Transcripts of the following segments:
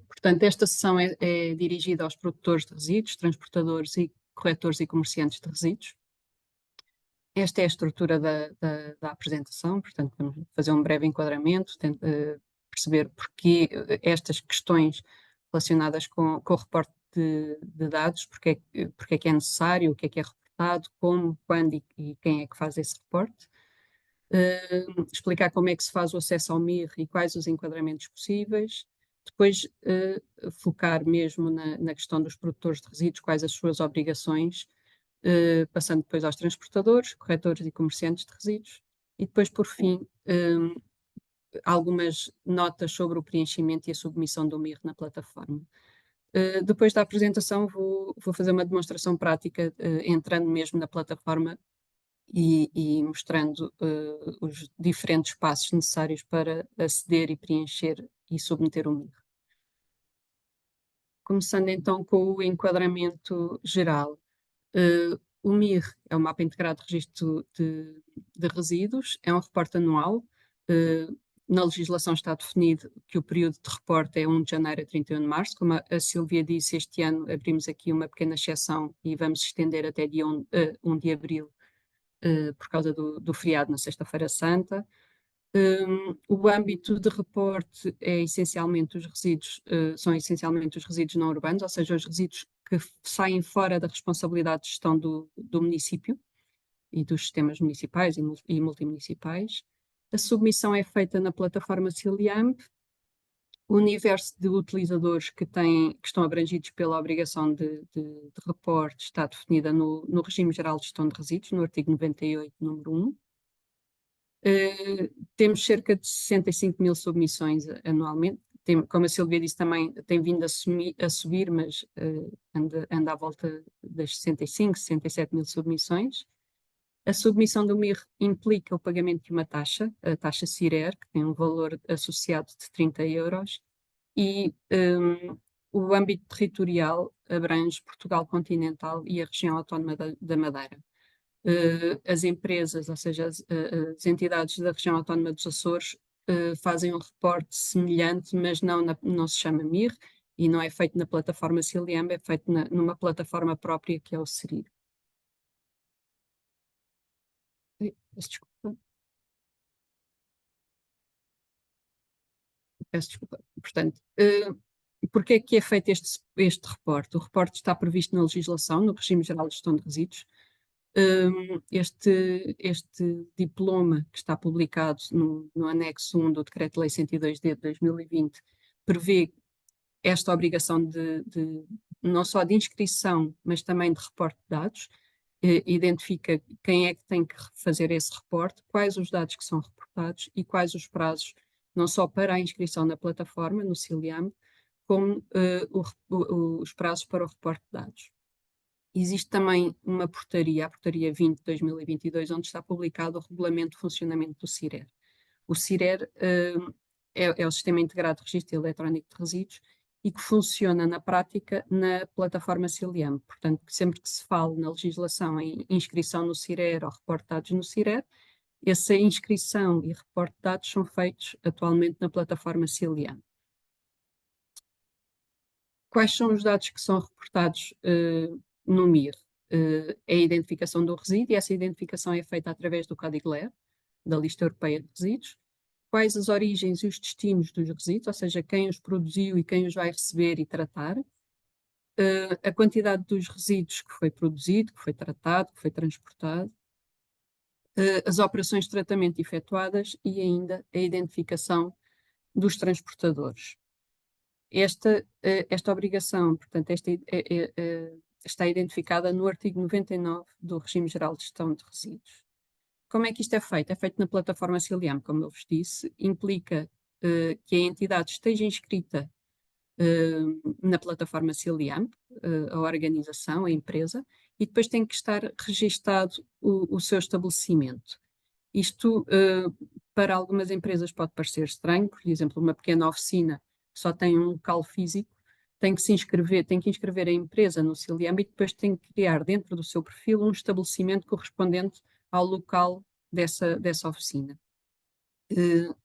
Portanto, esta sessão é dirigida aos produtores de resíduos, transportadores e corretores e comerciantes de resíduos. Esta é a estrutura da apresentação, portanto, vamos fazer um breve enquadramento, perceber porque estas questões relacionadas com o reporte de dados, porque é que é necessário, o que é reportado, como, quando e quem é que faz esse reporte. Explicar como é que se faz o acesso ao MIR e quais os enquadramentos possíveis. Depois, focar mesmo na questão dos produtores de resíduos, quais as suas obrigações, passando depois aos transportadores, corretores e comerciantes de resíduos. E depois, por fim, algumas notas sobre o preenchimento e a submissão do MIR na plataforma. Depois da apresentação, vou fazer uma demonstração prática, entrando mesmo na plataforma e mostrando os diferentes passos necessários para aceder e preencher e submeter o MIR. Começando então com o enquadramento geral. O MIR é o Mapa Integrado de Registro de Resíduos, é um reporte anual. Na legislação está definido que o período de reporte é 1 de janeiro a 31 de março. Como a Silvia disse, este ano abrimos aqui uma pequena exceção e vamos estender até dia 1 de abril, por causa do feriado na Sexta-feira Santa. O âmbito de reporte é essencialmente os resíduos, são essencialmente os resíduos não urbanos, ou seja, os resíduos que saem fora da responsabilidade de gestão do município e dos sistemas municipais e multimunicipais. A submissão é feita na plataforma Ciliamp. O universo de utilizadores que estão abrangidos pela obrigação de reporte está definida no Regime Geral de Gestão de Resíduos, no artigo 98, número 1. Temos cerca de 65 mil submissões anualmente. Como a Silvia disse também, tem vindo a subir, mas anda à volta das 65, 67 mil submissões. A submissão do MIR implica o pagamento de uma taxa, a taxa CIRER, que tem um valor associado de 30 euros, e o âmbito territorial abrange Portugal continental e a região autónoma da Madeira. As empresas, ou seja, as entidades da região autónoma dos Açores, fazem um reporte semelhante, mas não se chama MIR e não é feito na plataforma Ciliamb, é feito numa plataforma própria que é o SERIR. Peço desculpa. Portanto, porque é que é feito este reporte? O reporte está previsto na legislação, no Regime Geral de Gestão de Resíduos. Este diploma que está publicado no anexo 1 do Decreto-Lei 102/D de 2020 prevê esta obrigação não só de inscrição, mas também de reporte de dados. Identifica quem é que tem que fazer esse reporte, quais os dados que são reportados e quais os prazos, não só para a inscrição na plataforma, no Ciliamb, como os prazos para o reporte de dados. Existe também uma portaria, a portaria 20 de 2022, onde está publicado o regulamento de funcionamento do CIRER. O CIRER é o Sistema Integrado de Registro Eletrónico de Resíduos e que funciona na prática na plataforma Ciliamb. Portanto, sempre que se fala na legislação em inscrição no CIRER ou reporte de dados no CIRER, essa inscrição e reporte de dados são feitos atualmente na plataforma Ciliamb. Quais são os dados que são reportados no MIR? É a identificação do resíduo, e essa identificação é feita através do código LER, da Lista Europeia de Resíduos. Quais as origens e os destinos dos resíduos, ou seja, quem os produziu e quem os vai receber e tratar. A quantidade dos resíduos que foi produzido, que foi tratado, que foi transportado. As operações de tratamento efetuadas e ainda a identificação dos transportadores. Esta obrigação, portanto, está identificada no artigo 99 do Regime Geral de Gestão de Resíduos. Como é que isto é feito? É feito na plataforma Ciliamb, como eu vos disse, implica que a entidade esteja inscrita na plataforma Ciliamb, a organização, a empresa, e depois tem que estar registado o seu estabelecimento. Isto, para algumas empresas pode parecer estranho, por exemplo, uma pequena oficina que só tem um local físico, tem que inscrever a empresa no Ciliamb e depois tem que criar dentro do seu perfil um estabelecimento correspondente ao local dessa oficina.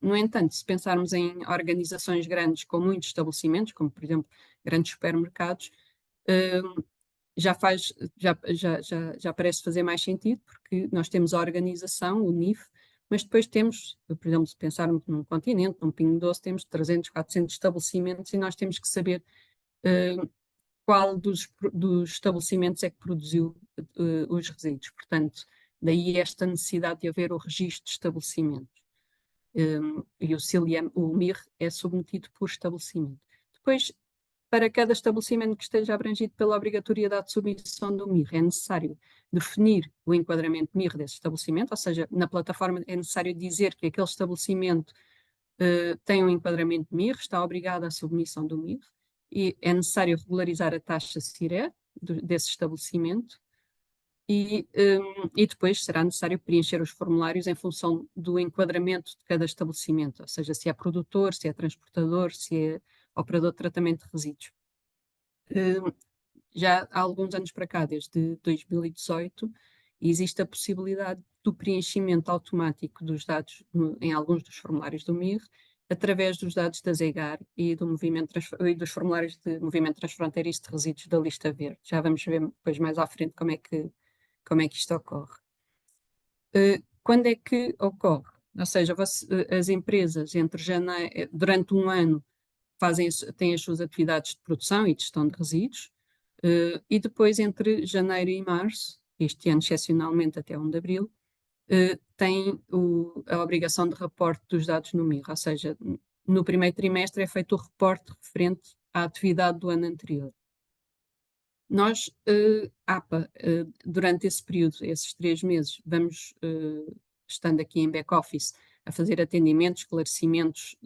No entanto, se pensarmos em organizações grandes com muitos estabelecimentos, como por exemplo grandes supermercados, eh, já parece fazer mais sentido, porque nós temos a organização, o NIF, mas depois temos, por exemplo, se pensarmos num continente, num Pingo Doce, temos 300, 400 estabelecimentos e nós temos que saber eh, qual dos estabelecimentos é que produziu os resíduos. Portanto, daí esta necessidade de haver o registro de estabelecimentos. E o CILIAM, o MIR, é submetido por estabelecimento. Depois, para cada estabelecimento que esteja abrangido pela obrigatoriedade de submissão do MIR, é necessário definir o enquadramento MIR desse estabelecimento, ou seja, na plataforma é necessário dizer que aquele estabelecimento tem um enquadramento MIR, está obrigado à submissão do MIR, e é necessário regularizar a taxa CIRE desse estabelecimento, e depois será necessário preencher os formulários em função do enquadramento de cada estabelecimento, ou seja, se é produtor, se é transportador, se é operador de tratamento de resíduos. Já há alguns anos para cá, desde 2018, existe a possibilidade do preenchimento automático dos dados em alguns dos formulários do MIR, através dos dados da ZEGAR e dos formulários de movimento transfronteiriço de resíduos da lista verde. Já vamos ver depois mais à frente como é que isto ocorre. Quando é que ocorre? Ou seja, as empresas durante um ano têm as suas atividades de produção e de gestão de resíduos, e depois entre janeiro e março, este ano excepcionalmente até 1 de abril, têm a obrigação de reporte dos dados no MIR, ou seja, no primeiro trimestre é feito o reporte referente à atividade do ano anterior. Nós, APA, durante esse período, esses 3 meses, vamos, estando aqui em back-office, a fazer atendimentos, esclarecimentos,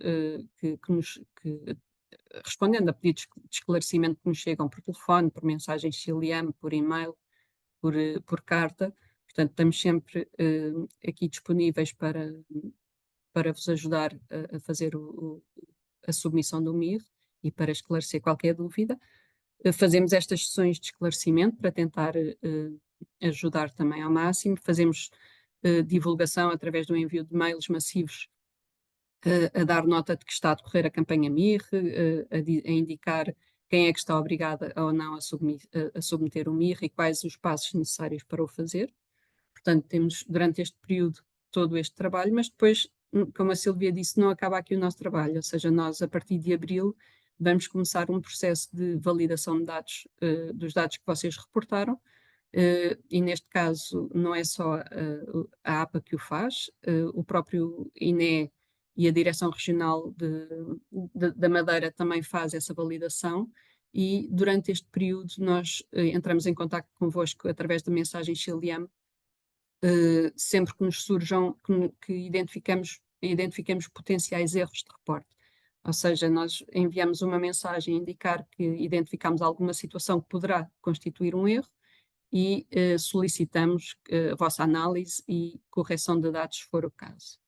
respondendo a pedidos de esclarecimento que nos chegam por telefone, por mensagem XLM, por e-mail, por carta. Portanto, estamos sempre aqui disponíveis para vos ajudar a fazer a submissão do MIR e para esclarecer qualquer dúvida. Fazemos estas sessões de esclarecimento para tentar ajudar também ao máximo. Fazemos divulgação através do envio de mails massivos a dar nota de que está a decorrer a campanha MIR, a indicar quem é que está obrigada ou não a submeter o MIR e quais os passos necessários para o fazer. Portanto, temos durante este período todo este trabalho, mas depois, como a Silvia disse, não acaba aqui o nosso trabalho, ou seja, nós a partir de abril vamos começar um processo de validação de dados, dos dados que vocês reportaram, e neste caso não é só a APA que o faz, o próprio INE e a Direção Regional da Madeira também faz essa validação, e durante este período nós entramos em contato convosco através da mensagem XLM, sempre que nos surjam, que identificamos potenciais erros de reporte. Ou seja, nós enviamos uma mensagem a indicar que identificamos alguma situação que poderá constituir um erro e solicitamos a vossa análise e correção de dados, se for o caso.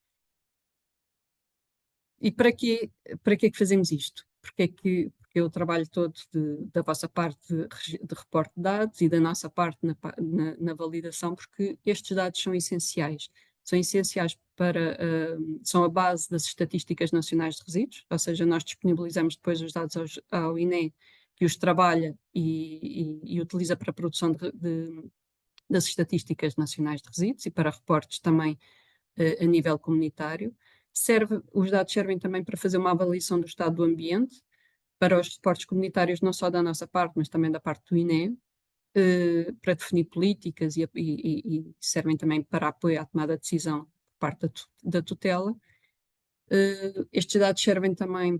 E para que fazemos isto? Porque o trabalho todo da vossa parte de reporte de dados e da nossa parte na validação, porque estes dados são essenciais. São essenciais são a base das estatísticas nacionais de resíduos, ou seja, nós disponibilizamos depois os dados ao INE, que os trabalha e utiliza para a produção das estatísticas nacionais de resíduos e para reportes também a nível comunitário. Os dados servem também para fazer uma avaliação do estado do ambiente, para os reportes comunitários, não só da nossa parte, mas também da parte do INE, para definir políticas e servem também para apoio à tomada de decisão por parte da tutela. Estes dados servem também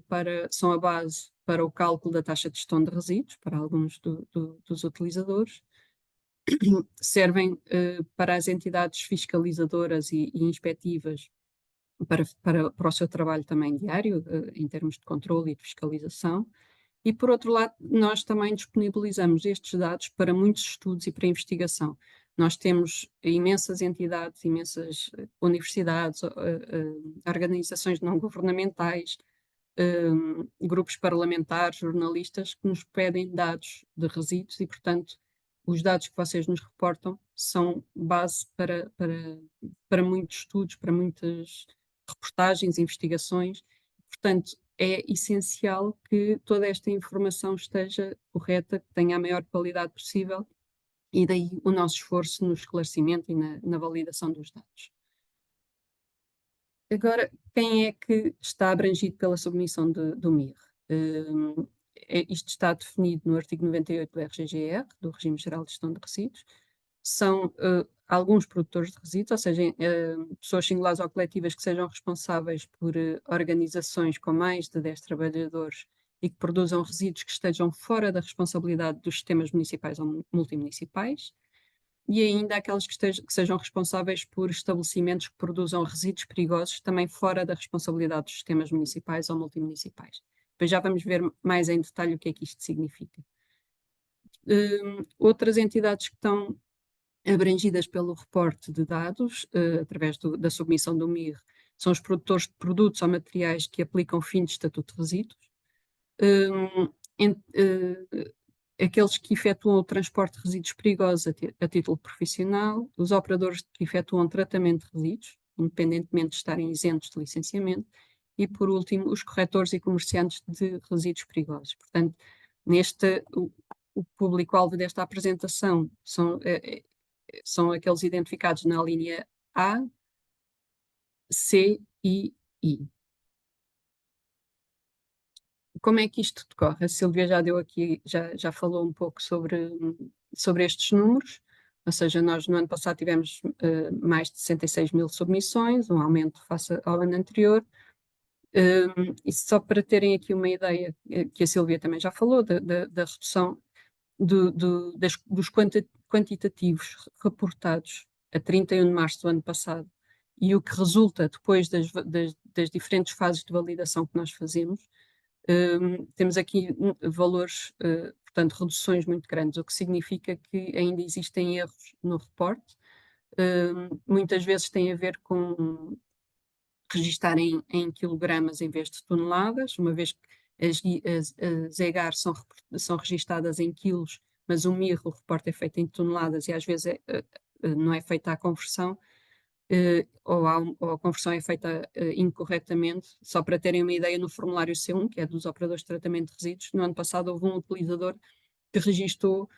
são a base para o cálculo da taxa de gestão de resíduos, para alguns dos utilizadores. Servem para as entidades fiscalizadoras e inspectivas para o seu trabalho também diário, em termos de controle e de fiscalização. E, por outro lado, nós também disponibilizamos estes dados para muitos estudos e para investigação. Nós temos imensas entidades, imensas universidades, organizações não governamentais, grupos parlamentares, jornalistas, que nos pedem dados de resíduos e, portanto, os dados que vocês nos reportam são base para muitos estudos, para muitas reportagens, investigações. Portanto, é essencial que toda esta informação esteja correta, que tenha a maior qualidade possível, e daí o nosso esforço no esclarecimento e na validação dos dados. Agora, quem é que está abrangido pela submissão do MIR? Isto está definido no artigo 98 do RGGR, do Regime Geral de Gestão de Resíduos. São alguns produtores de resíduos, ou seja, pessoas singulares ou coletivas que sejam responsáveis por organizações com mais de 10 trabalhadores e que produzam resíduos que estejam fora da responsabilidade dos sistemas municipais ou multimunicipais, e ainda aquelas que sejam responsáveis por estabelecimentos que produzam resíduos perigosos também fora da responsabilidade dos sistemas municipais ou multimunicipais. Depois já vamos ver mais em detalhe o que é que isto significa. Outras entidades que estão abrangidas pelo reporte de dados, através da submissão do MIR, são os produtores de produtos ou materiais que aplicam fins de estatuto de resíduos, aqueles que efetuam o transporte de resíduos perigosos a título profissional, os operadores que efetuam tratamento de resíduos, independentemente de estarem isentos de licenciamento, e, por último, os corretores e comerciantes de resíduos perigosos. Portanto, o público-alvo desta apresentação são aqueles identificados na linha A, C e I. Como é que isto decorre? A Sílvia já deu aqui, já falou um pouco sobre estes números, ou seja, nós no ano passado tivemos mais de 66 mil submissões, um aumento face ao ano anterior, e só para terem aqui uma ideia, que a Sílvia também já falou, da redução dos quantitativos reportados a 31 de março do ano passado e o que resulta depois das diferentes fases de validação que nós fazemos, temos aqui valores, portanto, reduções muito grandes, o que significa que ainda existem erros no reporte. Muitas vezes tem a ver com registar em quilogramas em vez de toneladas, uma vez que as EGAR são registadas em quilos, mas o MIR, o reporte é feito em toneladas e às vezes não é feita a conversão, ou a conversão é feita incorretamente. Só para terem uma ideia, no formulário C1, que é dos operadores de tratamento de resíduos, no ano passado houve um utilizador que registou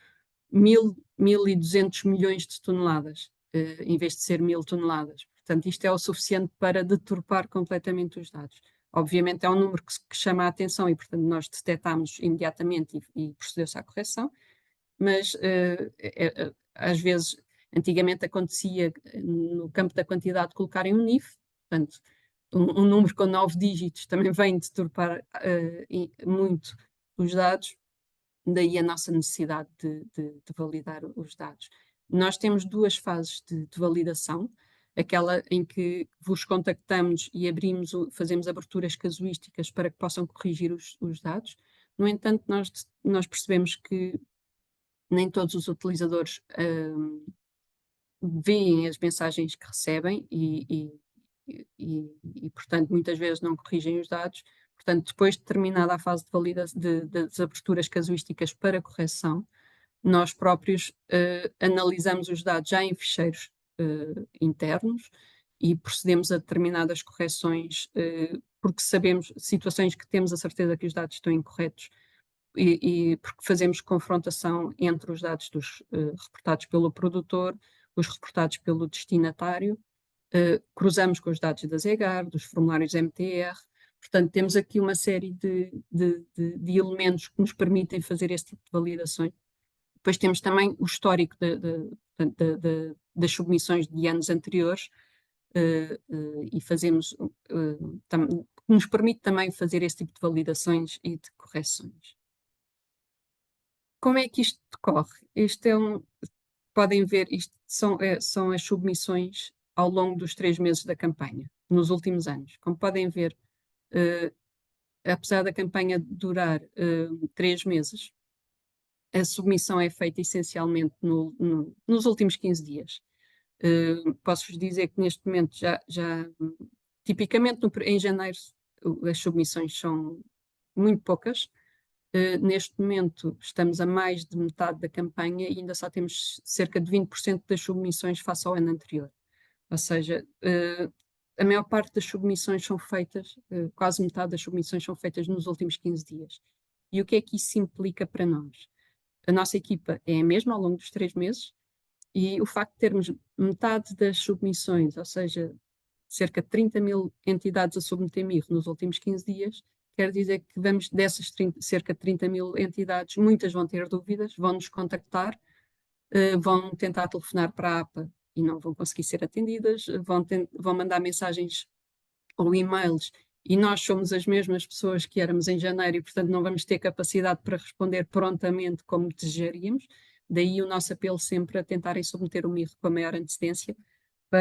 1.200 milhões de toneladas, em vez de ser 1.000 toneladas. Portanto, isto é o suficiente para deturpar completamente os dados. Obviamente é um número que chama a atenção e, portanto, nós detectámos imediatamente e procedeu-se à correção, mas às vezes, antigamente acontecia no campo da quantidade colocarem um NIF, portanto, um número com 9 dígitos também vem deturpar muito os dados, daí a nossa necessidade de validar os dados. Nós temos duas fases de validação, aquela em que vos contactamos e fazemos aberturas casuísticas para que possam corrigir os dados. No entanto, nós percebemos que nem todos os utilizadores veem as mensagens que recebem e, portanto, muitas vezes não corrigem os dados. Portanto, depois de terminada a fase das aberturas casuísticas para correção, nós próprios analisamos os dados já em ficheiros internos e procedemos a determinadas correções, porque sabemos situações que temos a certeza que os dados estão incorretos e porque fazemos confrontação entre os dados reportados pelo produtor, os reportados pelo destinatário, cruzamos com os dados das EGAR, dos formulários MTR. Portanto, temos aqui uma série de elementos que nos permitem fazer este tipo de validações. Depois temos também o histórico das submissões de anos anteriores e fazemos, nos permite também fazer este tipo de validações e de correções. Como é que isto decorre? Podem ver, isto são as submissões ao longo dos 3 meses da campanha, nos últimos anos. Como podem ver, apesar da campanha durar 3 meses, a submissão é feita essencialmente nos últimos 15 dias. Posso-vos dizer que neste momento tipicamente em janeiro as submissões são muito poucas. Neste momento estamos a mais de metade da campanha e ainda só temos cerca de 20% das submissões face ao ano anterior. Ou seja, a maior parte das submissões são feitas, quase metade das submissões são feitas nos últimos 15 dias. E o que é que isso implica para nós? A nossa equipa é a mesma ao longo dos 3 meses e o facto de termos metade das submissões, ou seja, cerca de 30.000 entidades a submeter MIR nos últimos 15 dias, quer dizer que vamos dessas cerca de 30.000 entidades, muitas vão ter dúvidas, vão nos contactar, vão tentar telefonar para a APA e não vão conseguir ser atendidas, vão mandar mensagens ou e-mails e nós somos as mesmas pessoas que éramos em janeiro e, portanto, não vamos ter capacidade para responder prontamente como desejaríamos. Daí o nosso apelo sempre a tentarem submeter o MIR com a maior antecedência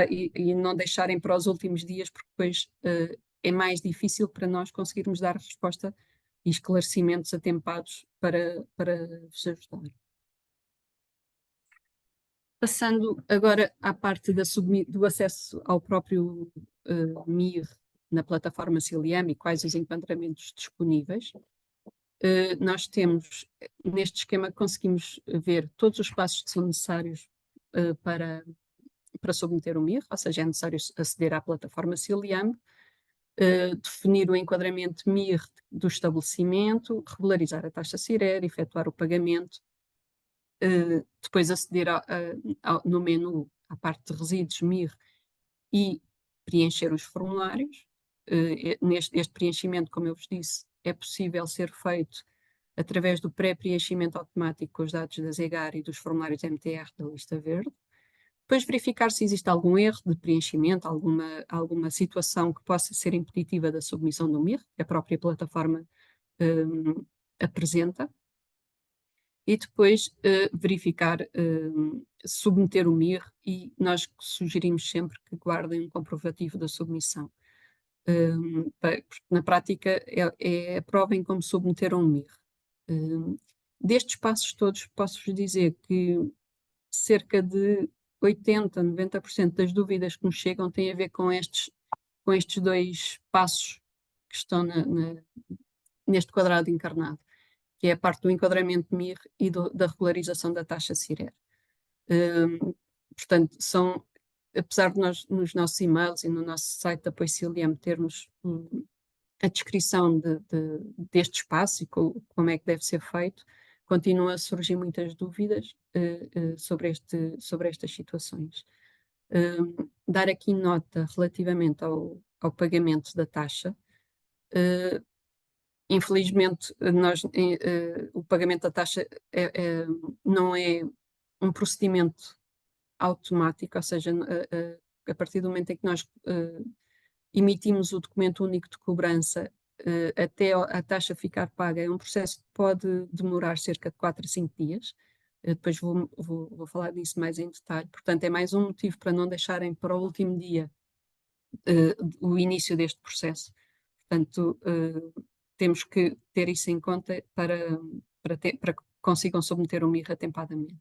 e não deixarem para os últimos dias, porque depois é mais difícil para nós conseguirmos dar resposta e esclarecimentos atempados para vos ajudar. Passando agora à parte do acesso ao próprio MIR na plataforma Ciliam e quais os enquadramentos disponíveis, nós temos, neste esquema, conseguimos ver todos os passos que são necessários para submeter o MIR, ou seja, é necessário aceder à plataforma Ciliam, definir o enquadramento MIR do estabelecimento, regularizar a taxa CIRER, efetuar o pagamento, depois aceder no menu à parte de resíduos MIR e preencher os formulários. Este preenchimento, como eu vos disse, é possível ser feito através do pré-preenchimento automático com os dados da ZEGAR e dos formulários MTR da lista verde. Depois verificar se existe algum erro de preenchimento, alguma situação que possa ser impeditiva da submissão do MIR, que a própria plataforma apresenta. E depois verificar, submeter o MIR e nós sugerimos sempre que guardem um comprovativo da submissão. Porque na prática aprovem como submeteram o MIR. Destes passos todos posso-vos dizer que cerca de 80, 90% das dúvidas que nos chegam têm a ver com estes 2 passos que estão neste quadrado encarnado, que é a parte do enquadramento MIR e da regularização da taxa CIRER. Portanto, apesar de nós, nos nossos e-mails e no nosso site de apoio Ciliam, termos a descrição deste espaço e como é que deve ser feito, continuam a surgir muitas dúvidas sobre estas situações. Dar aqui nota relativamente ao pagamento da taxa. Infelizmente, o pagamento da taxa não é um procedimento automático, ou seja, a partir do momento em que nós emitimos o documento único de cobrança até a taxa ficar paga, é um processo que pode demorar cerca de 4 a 5 dias. Depois vou falar disso mais em detalhe. Portanto, é mais um motivo para não deixarem para o último dia o início deste processo. Portanto, temos que ter isso em conta para que consigam submeter o MIR atempadamente.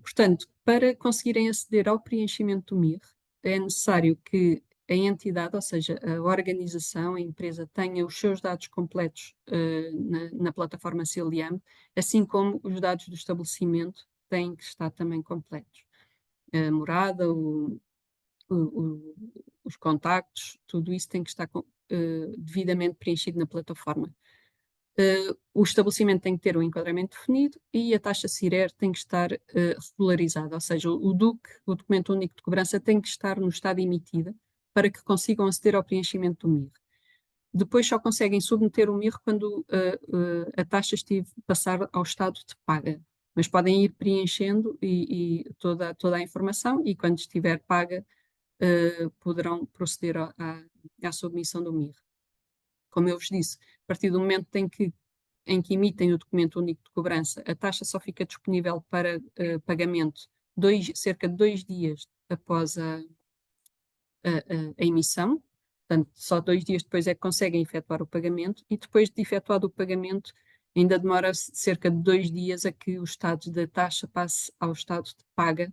Portanto, para conseguirem aceder ao preenchimento do MIR, é necessário que a entidade, ou seja, a organização, a empresa, tenha os seus dados completos na plataforma Ciliam, assim como os dados do estabelecimento têm que estar também completos. A morada, os contactos, tudo isso tem que estar devidamente preenchido na plataforma. O estabelecimento tem que ter um enquadramento definido e a taxa CIRER tem que estar regularizada, ou seja, o documento único de cobrança tem que estar no estado emitido para que consigam aceder ao preenchimento do MIR. Depois só conseguem submeter o MIR quando a taxa passar ao estado de paga, mas podem ir preenchendo e toda a informação e quando estiver paga poderão proceder à submissão do MIR. Como eu vos disse, a partir do momento em que emitem o documento único de cobrança, a taxa só fica disponível para pagamento cerca de 2 dias após a emissão. Portanto, só 2 dias depois é que conseguem efetuar o pagamento e depois de efetuado o pagamento ainda demora cerca de 2 dias a que o estado da taxa passe ao estado de paga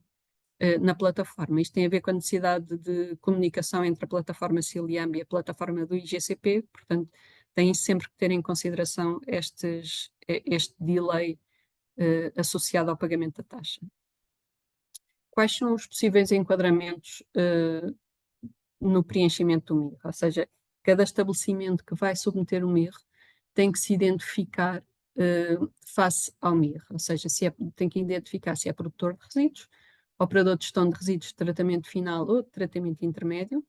na plataforma. Isto tem a ver com a necessidade de comunicação entre a plataforma Ciliam e a plataforma do IGCP, portanto, têm sempre que ter em consideração este delay associado ao pagamento da taxa. quais são os possíveis enquadramentos no preenchimento do MIR? Ou seja, cada estabelecimento que vai submeter o MIR tem que se identificar face ao MIR, ou seja, tem que identificar se é produtor de resíduos, operador de gestão de resíduos de tratamento final ou de tratamento intermédio,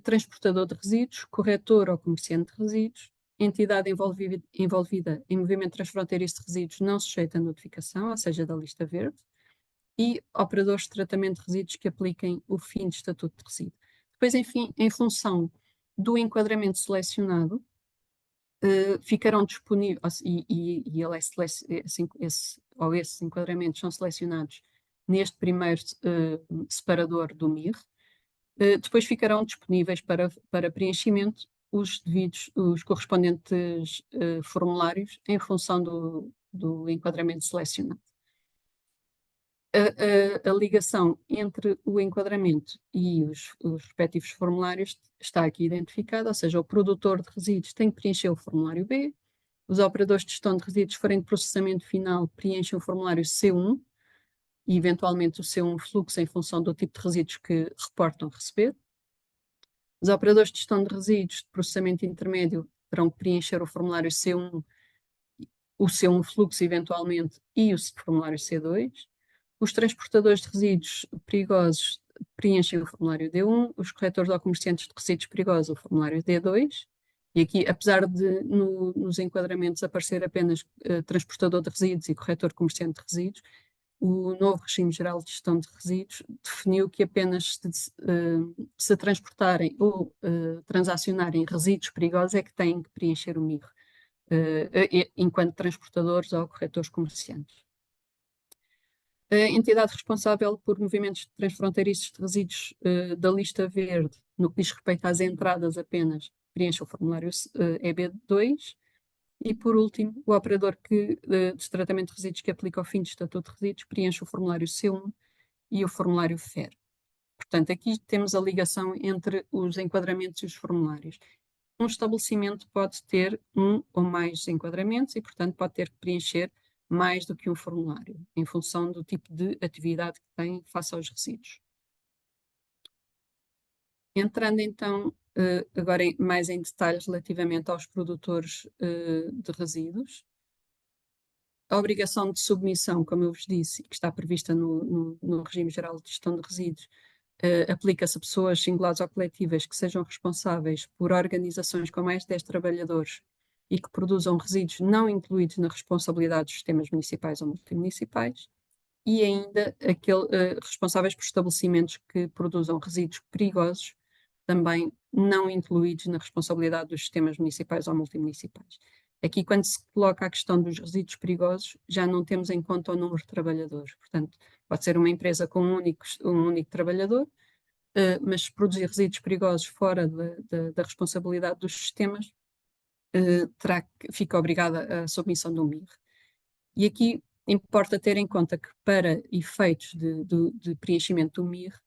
transportador de resíduos, corretor ou comerciante de resíduos, entidade envolvida em movimento transfronteiriço de resíduos não sujeita a notificação, ou seja, da lista verde, e operadores de tratamento de resíduos que apliquem o fim de estatuto de resíduo. Depois, enfim, em função do enquadramento selecionado, ficarão disponíveis, esses enquadramentos são selecionados neste primeiro separador do MIR. Depois ficarão disponíveis para preenchimento os correspondentes formulários em função do enquadramento selecionado. A ligação entre o enquadramento e os respectivos formulários está aqui identificada, ou seja, o produtor de resíduos tem que preencher o formulário B, os operadores de gestão de resíduos, forem de processamento final, preenchem o formulário C1 e, eventualmente, o C1 fluxo em função do tipo de resíduos que reportam receber. Os operadores de gestão de resíduos de processamento intermédio terão que preencher o formulário C1, o C1 fluxo, eventualmente, e o formulário C2. Os transportadores de resíduos perigosos preenchem o formulário D1, os corretores ou comerciantes de resíduos perigosos o formulário D2, e aqui, apesar de nos enquadramentos aparecer apenas transportador de resíduos e corretor comerciante de resíduos, o novo regime geral de gestão de resíduos definiu que apenas se transportarem ou transacionarem resíduos perigosos é que têm que preencher o MIR, enquanto transportadores ou corretores comerciantes. A entidade responsável por movimentos transfronteiriços de resíduos da lista verde, no que diz respeito às entradas apenas, preenche o formulário EB2. E, por último, o operador de tratamento de resíduos que aplica o fim de estatuto de resíduos preenche o formulário C1 e o formulário FER. Portanto, aqui temos a ligação entre os enquadramentos e os formulários. Um estabelecimento pode ter um ou mais enquadramentos e, portanto, pode ter que preencher mais do que um formulário, em função do tipo de atividade que tem face aos resíduos. Entrando então agora mais em detalhes relativamente aos produtores de resíduos, a obrigação de submissão, como eu vos disse, que está prevista no Regime Geral de Gestão de Resíduos, aplica-se a pessoas singulares ou coletivas que sejam responsáveis por organizações com mais de 10 trabalhadores e que produzam resíduos não incluídos na responsabilidade dos sistemas municipais ou multimunicipais, e ainda responsáveis por estabelecimentos que produzam resíduos perigosos, também não incluídos na responsabilidade dos sistemas municipais ou multimunicipais. Aqui, quando se coloca a questão dos resíduos perigosos, já não temos em conta o número de trabalhadores. Portanto, pode ser uma empresa com um único trabalhador, mas se produzir resíduos perigosos fora da responsabilidade dos sistemas, fica obrigada à submissão do MIR. E aqui importa ter em conta que, para efeitos de preenchimento do MIR,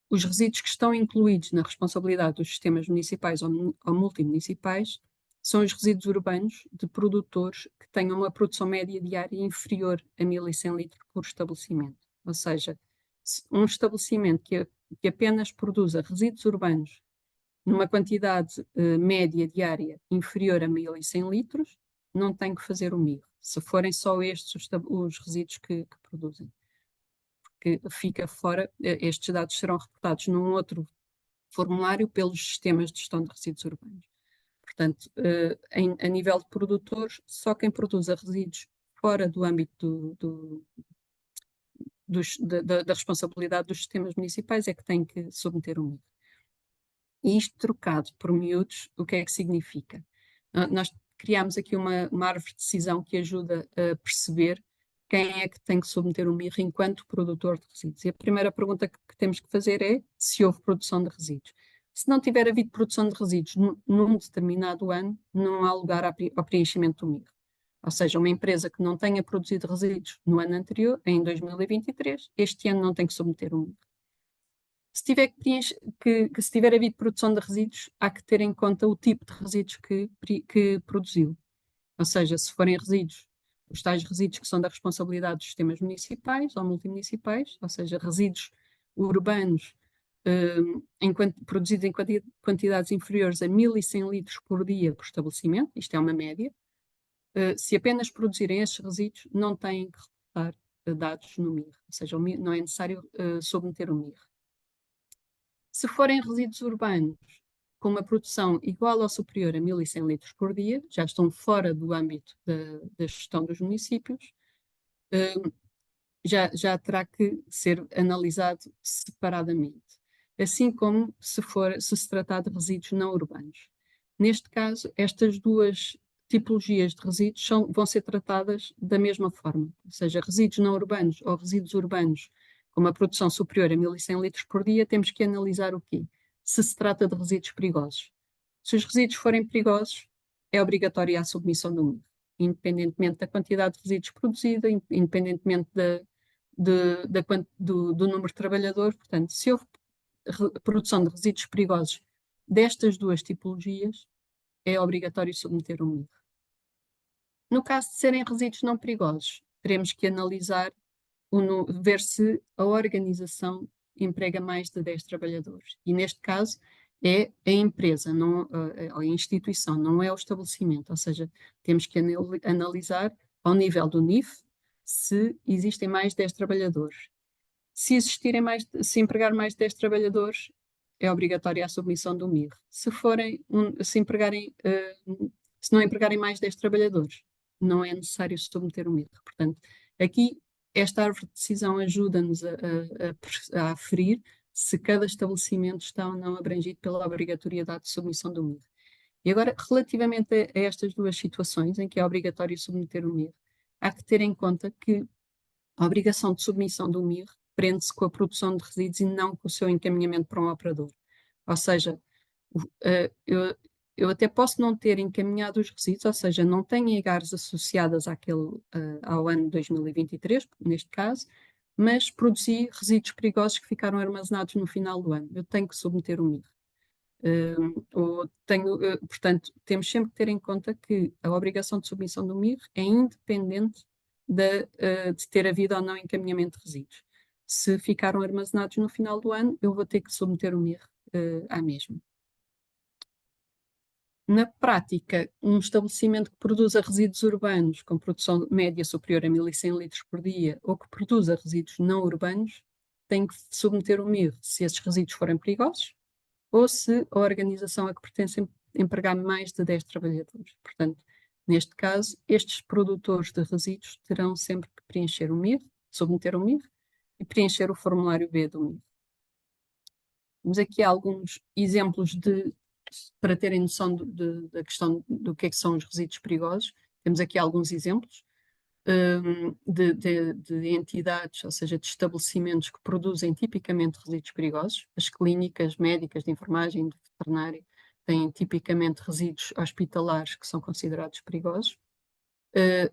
os resíduos que estão incluídos na responsabilidade dos sistemas municipais ou multimunicipais são os resíduos urbanos de produtores que tenham uma produção média diária inferior a 1.100 litros por estabelecimento. Ou seja, um estabelecimento que apenas produza resíduos urbanos numa quantidade média diária inferior a 1.100 litros, não tem que fazer o MIR, se forem só estes os resíduos que produzem. Porque fica fora, estes dados serão reportados num outro formulário pelos sistemas de gestão de resíduos urbanos. Portanto, a nível de produtores, só quem produza resíduos fora do âmbito da responsabilidade dos sistemas municipais é que tem que submeter o MIR. E isto trocado por miúdos, o que é que significa? Nós criámos aqui uma árvore de decisão que ajuda a perceber quem é que tem que submeter o MIR enquanto produtor de resíduos. E a primeira pergunta que temos que fazer é se houve produção de resíduos. Se não tiver havido produção de resíduos num determinado ano, não há lugar ao preenchimento do MIR. Ou seja, uma empresa que não tenha produzido resíduos no ano anterior, em 2023, este ano não tem que submeter o MIR. Se tiver havido produção de resíduos, há que ter em conta o tipo de resíduos que produziu. Ou seja, se forem resíduos os tais resíduos que são da responsabilidade dos sistemas municipais ou multimunicipais, ou seja, resíduos urbanos produzidos em quantidades inferiores a 1.100 litros por dia por estabelecimento, isto é uma média. Se apenas produzirem estes resíduos, não têm que reportar dados no MIR, ou seja, não é necessário submeter o MIR. Se forem resíduos urbanos com uma produção igual ou superior a 1.100 litros por dia, já estão fora do âmbito da gestão dos municípios, já terá que ser analisado separadamente, assim como se tratar de resíduos não urbanos. Neste caso, estas duas tipologias de resíduos vão ser tratadas da mesma forma, ou seja, resíduos não urbanos ou resíduos urbanos com uma produção superior a 1.100 litros por dia, temos que analisar o quê? Se trata de resíduos perigosos. Se os resíduos forem perigosos, é obrigatória a submissão do MIR, independentemente da quantidade de resíduos produzida, independentemente do número de trabalhadores. Portanto, se houve produção de resíduos perigosos destas duas tipologias, é obrigatório submeter o MIR. No caso de serem resíduos não perigosos, teremos que analisar, ver se a organização emprega mais de 10 trabalhadores. E neste caso é a empresa, não, a instituição, não é o estabelecimento. Ou seja, temos que analisar ao nível do NIF se existem mais de 10 trabalhadores. Se empregar mais de 10 trabalhadores, é obrigatória a submissão do MIR. Se não empregarem mais de 10 trabalhadores, não é necessário submeter o MIR. Portanto, aqui esta árvore de decisão ajuda-nos a aferir se cada estabelecimento está ou não abrangido pela obrigatoriedade de submissão do MIR. E agora, relativamente a estas duas situações em que é obrigatório submeter o MIR, há que ter em conta que a obrigação de submissão do MIR prende-se com a produção de resíduos e não com o seu encaminhamento para um operador. Ou seja, eu até posso não ter encaminhado os resíduos, ou seja, não tenho IGARs associadas ao ano 2023, neste caso, mas produzi resíduos perigosos que ficaram armazenados no final do ano. Eu tenho que submeter o MIR. Portanto, temos sempre que ter em conta que a obrigação de submissão do MIR é independente de ter havido ou não encaminhamento de resíduos. Se ficaram armazenados no final do ano, eu vou ter que submeter o MIR à mesma. Na prática, um estabelecimento que produza resíduos urbanos com produção média superior a 1.100 litros por dia ou que produza resíduos não urbanos tem que submeter o MIR se esses resíduos forem perigosos ou se a organização a que pertence empregar mais de 10 trabalhadores. Portanto, neste caso, estes produtores de resíduos terão sempre que preencher o MIR, submeter o MIR e preencher o formulário B do MIR. Temos aqui alguns exemplos para terem noção da questão do que é que são os resíduos perigosos. Temos aqui alguns exemplos de entidades, ou seja, de estabelecimentos que produzem tipicamente resíduos perigosos. As clínicas médicas de enfermagem, de veterinária, têm tipicamente resíduos hospitalares que são considerados perigosos.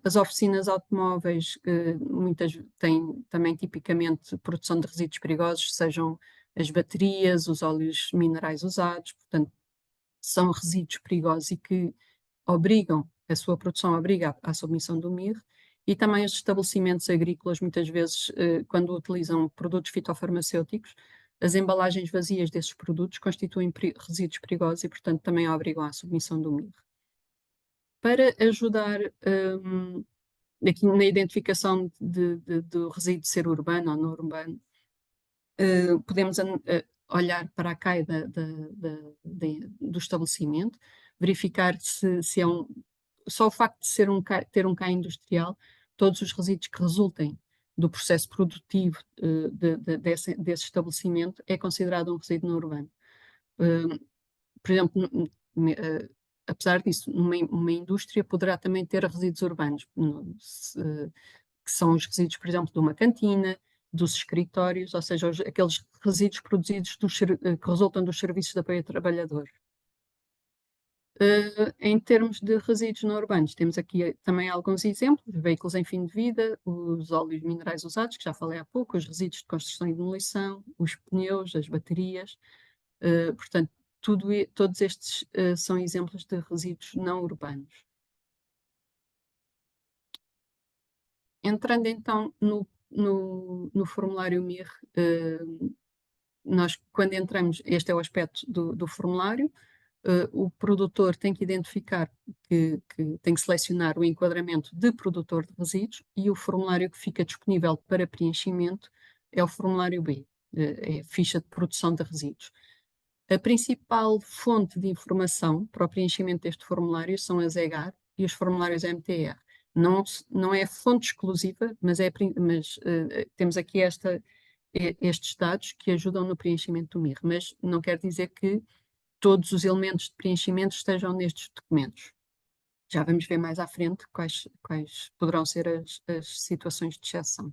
As oficinas automóveis muitas têm também tipicamente produção de resíduos perigosos, sejam as baterias, os óleos minerais usados, portanto, são resíduos perigosos e que a sua produção obriga à submissão do MIR, e também os estabelecimentos agrícolas, muitas vezes, quando utilizam produtos fitofarmacêuticos, as embalagens vazias desses produtos constituem resíduos perigosos e, portanto, também obrigam à submissão do MIR. Para ajudar aqui na identificação do resíduo ser urbano ou não urbano, podemos olhar para a CAI do estabelecimento, verificar se é só o facto de ter um CAI industrial, todos os resíduos que resultem do processo produtivo desse estabelecimento é considerado um resíduo não urbano. Por exemplo, apesar disso, uma indústria poderá também ter resíduos urbanos, que são os resíduos, por exemplo, de uma cantina, dos escritórios, ou seja, aqueles resíduos produzidos que resultam dos serviços de apoio ao trabalhador. Em termos de resíduos não urbanos, temos aqui também alguns exemplos: veículos em fim de vida, os óleos minerais usados, que já falei há pouco, os resíduos de construção e demolição, os pneus, as baterias. Portanto, todos estes são exemplos de resíduos não urbanos. Entrando então no formulário MIR, nós, quando entramos, este é o aspecto do formulário. O produtor tem que identificar que tem que selecionar o enquadramento de produtor de resíduos, e o formulário que fica disponível para preenchimento é o formulário B, é a ficha de produção de resíduos. A principal fonte de informação para o preenchimento deste formulário são as EGAR e os formulários MTR. Não é fonte exclusiva, mas temos aqui estes dados que ajudam no preenchimento do MIR, mas não quer dizer que todos os elementos de preenchimento estejam nestes documentos. Já vamos ver mais à frente quais poderão ser as situações de exceção.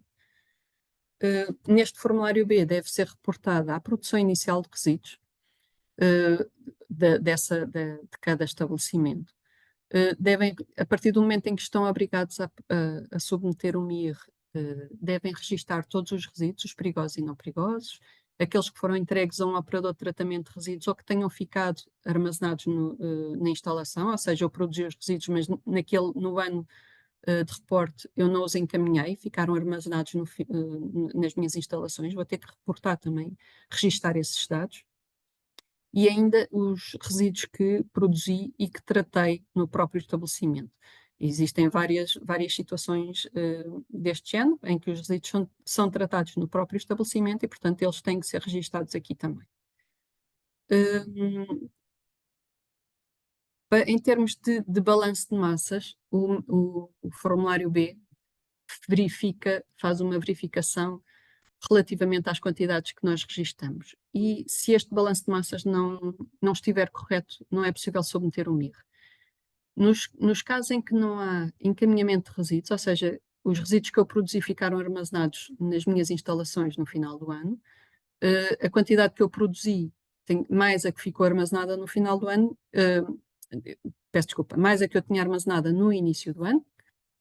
Neste formulário B deve ser reportada a produção inicial de resíduos de cada estabelecimento. A partir do momento em que estão obrigados a submeter o MIR, devem registar todos os resíduos, os perigosos e não perigosos, aqueles que foram entregues a um operador de tratamento de resíduos ou que tenham ficado armazenados na instalação, ou seja, eu produzi os resíduos, mas no ano de reporte eu não os encaminhei, ficaram armazenados nas minhas instalações, vou ter que reportar também, registar esses dados. E ainda os resíduos que produzi e que tratei no próprio estabelecimento. Existem várias situações deste género, em que os resíduos são tratados no próprio estabelecimento e, portanto, eles têm que ser registados aqui também. Em termos de balanço de massas, o formulário B faz uma verificação relativamente às quantidades que nós registamos. E se este balanço de massas não estiver correto, não é possível submeter o MIR. Nos casos em que não há encaminhamento de resíduos, ou seja, os resíduos que eu produzi ficaram armazenados nas minhas instalações no final do ano, a quantidade que eu produzi mais a que ficou armazenada no final do ano, peço desculpa, mais a que eu tinha armazenada no início do ano,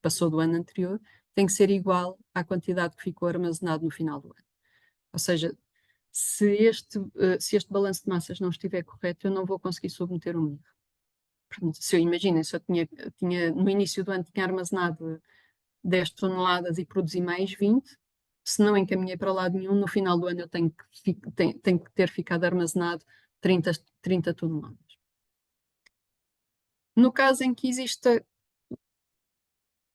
passou do ano anterior, tem que ser igual à quantidade que ficou armazenado no final do ano. Ou seja, se este balanço de massas não estiver correto, eu não vou conseguir submeter o MIR. Se eu tinha no início do ano tinha armazenado 10 toneladas e produzi mais 20, se não encaminhei para lado nenhum, no final do ano eu tenho que ter ficado armazenado 30 toneladas. No caso em que exista,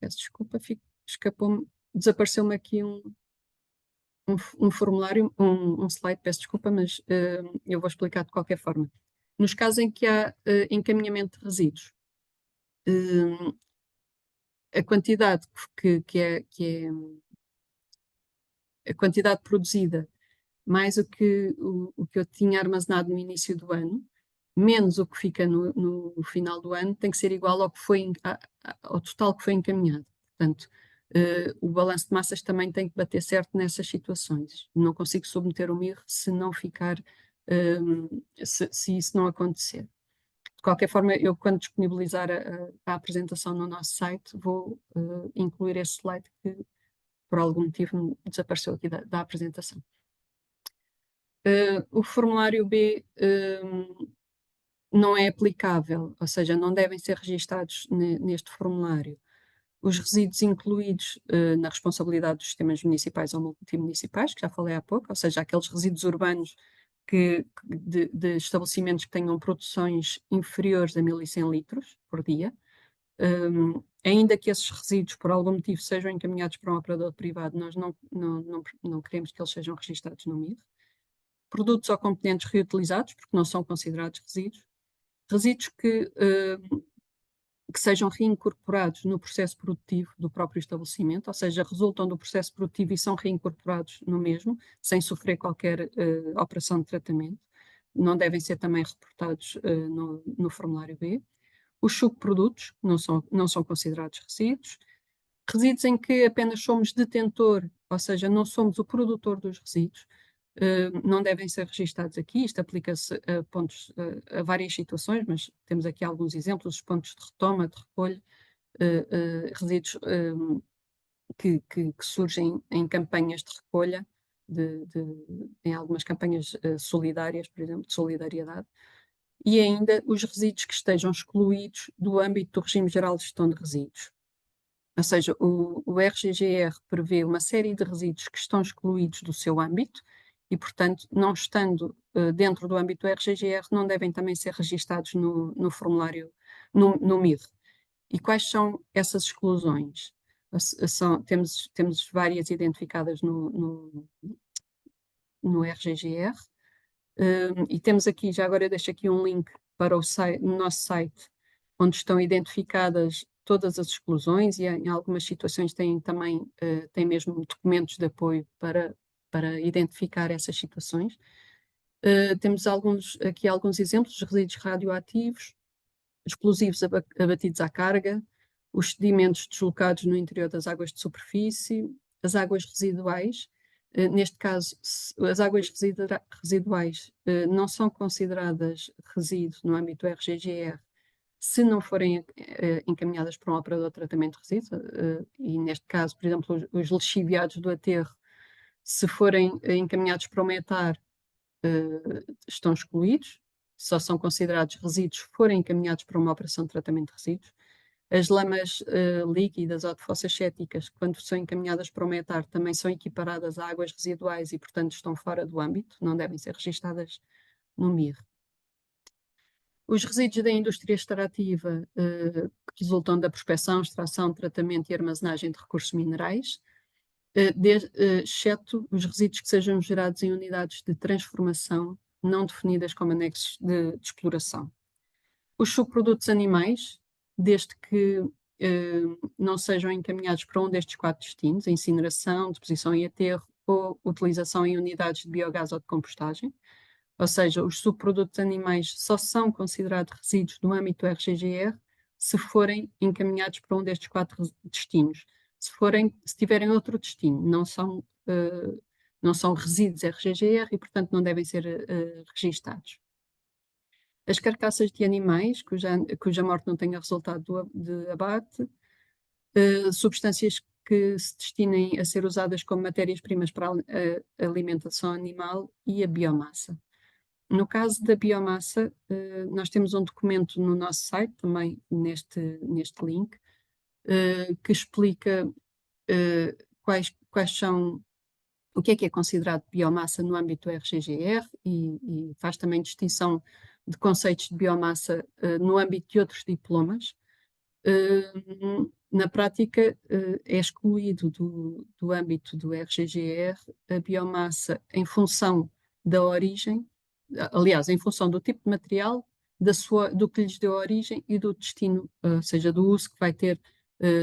peço desculpa, escapou-me, desapareceu-me aqui um formulário, um slide, peço desculpa, mas eu vou explicar de qualquer forma. Nos casos em que há encaminhamento de resíduos, a quantidade a quantidade produzida mais o que eu tinha armazenado no início do ano, menos o que fica no final do ano, tem que ser igual ao que ao total que foi encaminhado. Portanto, o balanço de massas também tem que bater certo nessas situações. Não consigo submeter o MIR se não ficar, se isso não acontecer. De qualquer forma, eu quando disponibilizar a apresentação no nosso site, vou incluir esse slide que por algum motivo desapareceu aqui da apresentação. O formulário B não é aplicável, ou seja, não devem ser registados neste formulário os resíduos incluídos na responsabilidade dos sistemas municipais ou multimunicipais, que já falei há pouco, ou seja, aqueles resíduos urbanos de estabelecimentos que tenham produções inferiores a 1.100 litros por dia, ainda que esses resíduos, por algum motivo, sejam encaminhados para um operador privado, nós não queremos que eles sejam registados no MIR. Produtos ou componentes reutilizados, porque não são considerados resíduos. Resíduos que sejam reincorporados no processo produtivo do próprio estabelecimento, ou seja, resultam do processo produtivo e são reincorporados no mesmo, sem sofrer qualquer operação de tratamento. Não devem ser também reportados no formulário B. Os subprodutos não são considerados resíduos. Resíduos em que apenas somos detentor, ou seja, não somos o produtor dos resíduos, não devem ser registados aqui. Isto aplica-se a várias situações, mas temos aqui alguns exemplos: os pontos de retoma, de recolha, resíduos que surgem em campanhas de recolha, em algumas campanhas solidárias, por exemplo, de solidariedade, e ainda os resíduos que estejam excluídos do âmbito do regime geral de gestão de resíduos. Ou seja, o RGGR prevê uma série de resíduos que estão excluídos do seu âmbito e, portanto, não estando dentro do âmbito do RGGR, não devem também ser registados no formulário, no MIR. E quais são essas exclusões? Temos várias identificadas no RGGR, e temos aqui, já agora eu deixo aqui um link para no nosso site, onde estão identificadas todas as exclusões e em algumas situações têm mesmo documentos de apoio para identificar essas situações. Temos aqui alguns exemplos de resíduos radioativos, explosivos abatidos à carga, os sedimentos deslocados no interior das águas de superfície, as águas residuais. Neste caso, as águas residuais não são consideradas resíduo no âmbito do RGGR se não forem encaminhadas para um operador de tratamento de resíduos, e neste caso, por exemplo, os lixiviados do aterro, se forem encaminhados para o METAR, estão excluídos, só são considerados resíduos se forem encaminhados para uma operação de tratamento de resíduos. As lamas líquidas ou de fossas céticas, quando são encaminhadas para o METAR, também são equiparadas a águas residuais e, portanto, estão fora do âmbito, não devem ser registadas no MIR. Os resíduos da indústria extrativa que resultam da prospecção, extração, tratamento e armazenagem de recursos minerais, exceto os resíduos que sejam gerados em unidades de transformação não definidas como anexos de exploração. Os subprodutos animais, desde que não sejam encaminhados para um destes 4 destinos, a incineração, deposição em aterro ou utilização em unidades de biogás ou de compostagem. Ou seja, os subprodutos animais só são considerados resíduos no âmbito do RGGR se forem encaminhados para um destes 4 destinos. Se tiverem outro destino, não são resíduos RGGR e, portanto, não devem ser registados. As carcaças de animais cuja morte não tenha resultado de abate, substâncias que se destinem a ser usadas como matérias-primas para a alimentação animal e a biomassa. No caso da biomassa, nós temos um documento no nosso site, também neste link, que explica quais são, o que é considerado biomassa no âmbito do RGGR e faz também distinção de conceitos de biomassa no âmbito de outros diplomas. Na prática, é excluído do âmbito do RGGR a biomassa em função da origem, aliás, em função do tipo de material, do que lhes deu origem e do destino, ou seja, do uso que vai ter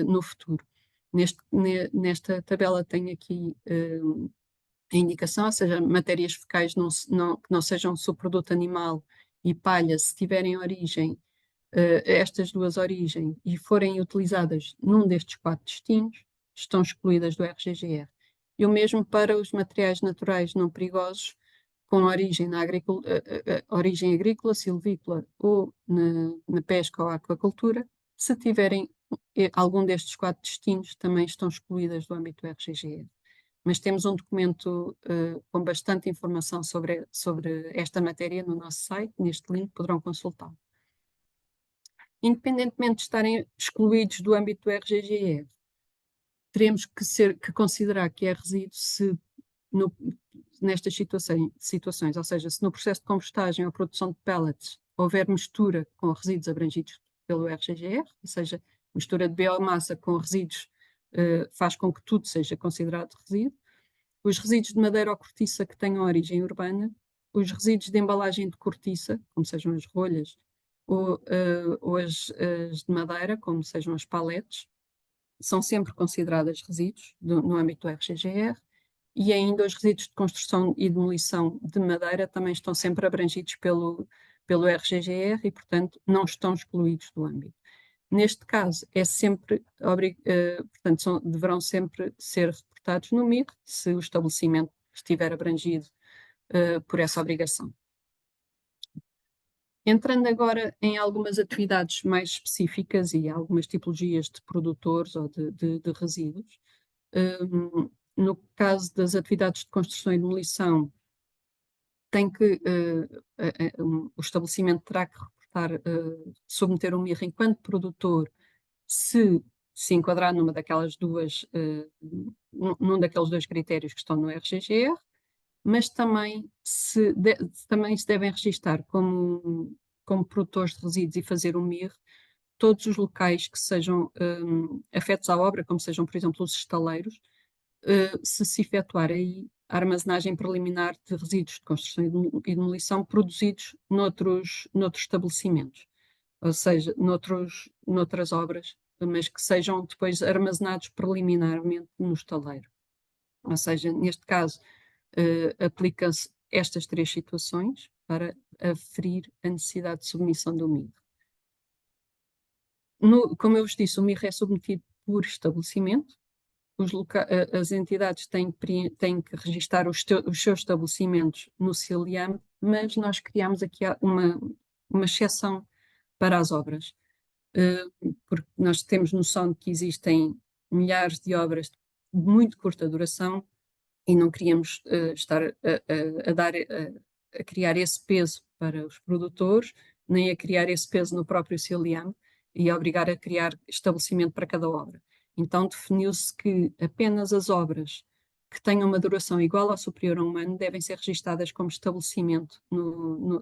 no futuro. Nesta tabela tem aqui a indicação, ou seja, matérias fecais que não sejam subproduto animal e palha, se tiverem origem, estas 2 origens, e forem utilizadas num destes 4 destinos, estão excluídas do RGGR. E o mesmo para os materiais naturais não perigosos, com origem origem agrícola, silvícola ou na pesca ou aquacultura, se tiverem algum destes 4 destinos, também estão excluídas do âmbito do RGGR. Mas temos um documento com bastante informação sobre esta matéria no nosso site, neste link, poderão consultá-lo. Independentemente de estarem excluídos do âmbito do RGGR, teremos que considerar que é resíduo se nestas situações, ou seja, se no processo de compostagem ou produção de pellets houver mistura com resíduos abrangidos pelo RGGR, ou seja, mistura de biomassa com resíduos faz com que tudo seja considerado resíduo. Os resíduos de madeira ou cortiça que tenham origem urbana, os resíduos de embalagem de cortiça, como sejam as rolhas, ou as de madeira, como sejam as paletes, são sempre consideradas resíduos no âmbito do RGGR, e ainda os resíduos de construção e demolição de madeira também estão sempre abrangidos pelo RGGR e, portanto, não estão excluídos do âmbito. Neste caso, portanto, deverão sempre ser reportados no MIR se o estabelecimento estiver abrangido por essa obrigação. Entrando agora em algumas atividades mais específicas e algumas tipologias de produtores ou de resíduos, no caso das atividades de construção e demolição, o estabelecimento terá que reportar, submeter um MIR enquanto produtor, se se enquadrar numa daquelas duas, num daqueles dois critérios que estão no RGGR, mas também se devem registar como produtores de resíduos e fazer o MIR todos os locais que sejam afetos à obra, como sejam, por exemplo, os estaleiros, se efetuar aí a armazenagem preliminar de resíduos de construção e demolição produzidos noutros estabelecimentos, ou seja, noutras obras, mas que sejam depois armazenados preliminarmente no estaleiro. Ou seja, neste caso, aplica-se estas três situações para aferir a necessidade de submissão do MIR. Como eu vos disse, o MIR é submetido por estabelecimento. As entidades têm que registar os seus estabelecimentos no CILIAM, mas nós criamos aqui uma exceção para as obras, porque nós temos noção de que existem milhares de obras de muito curta duração e não queríamos estar a criar esse peso para os produtores, nem a criar esse peso no próprio CILIAM e a obrigar a criar estabelecimento para cada obra. Então definiu-se que apenas as obras que tenham uma duração igual ou superior a um ano devem ser registadas como estabelecimento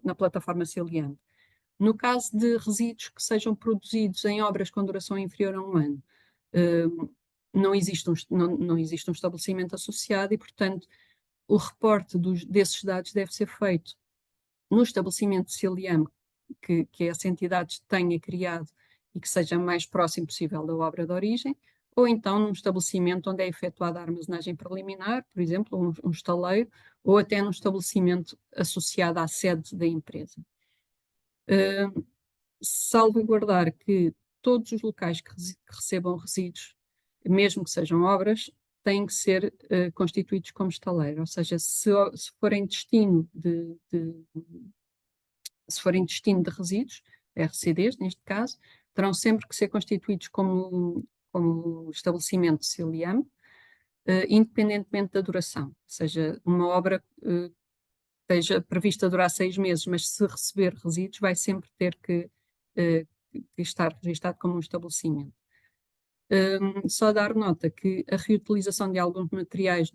na plataforma CILIAM. No caso de resíduos que sejam produzidos em obras com duração inferior a um ano, não existe um estabelecimento associado e, portanto, o reporte desses dados deve ser feito no estabelecimento de CILIAM que essa entidade tenha criado e que seja mais próximo possível da obra de origem, ou então num estabelecimento onde é efetuada a armazenagem preliminar, por exemplo, um estaleiro, ou até num estabelecimento associado à sede da empresa. Salvaguardar que todos os locais que recebam resíduos, mesmo que sejam obras, têm que ser constituídos como estaleiro, ou seja, se forem destino se forem destino de resíduos, RCDs neste caso, terão sempre que ser constituídos como estabelecimento de CILIAM, independentemente da duração. Ou seja, uma obra esteja prevista durar 6 meses, mas se receber resíduos vai sempre ter que estar registado como um estabelecimento. Só dar nota que a reutilização de alguns materiais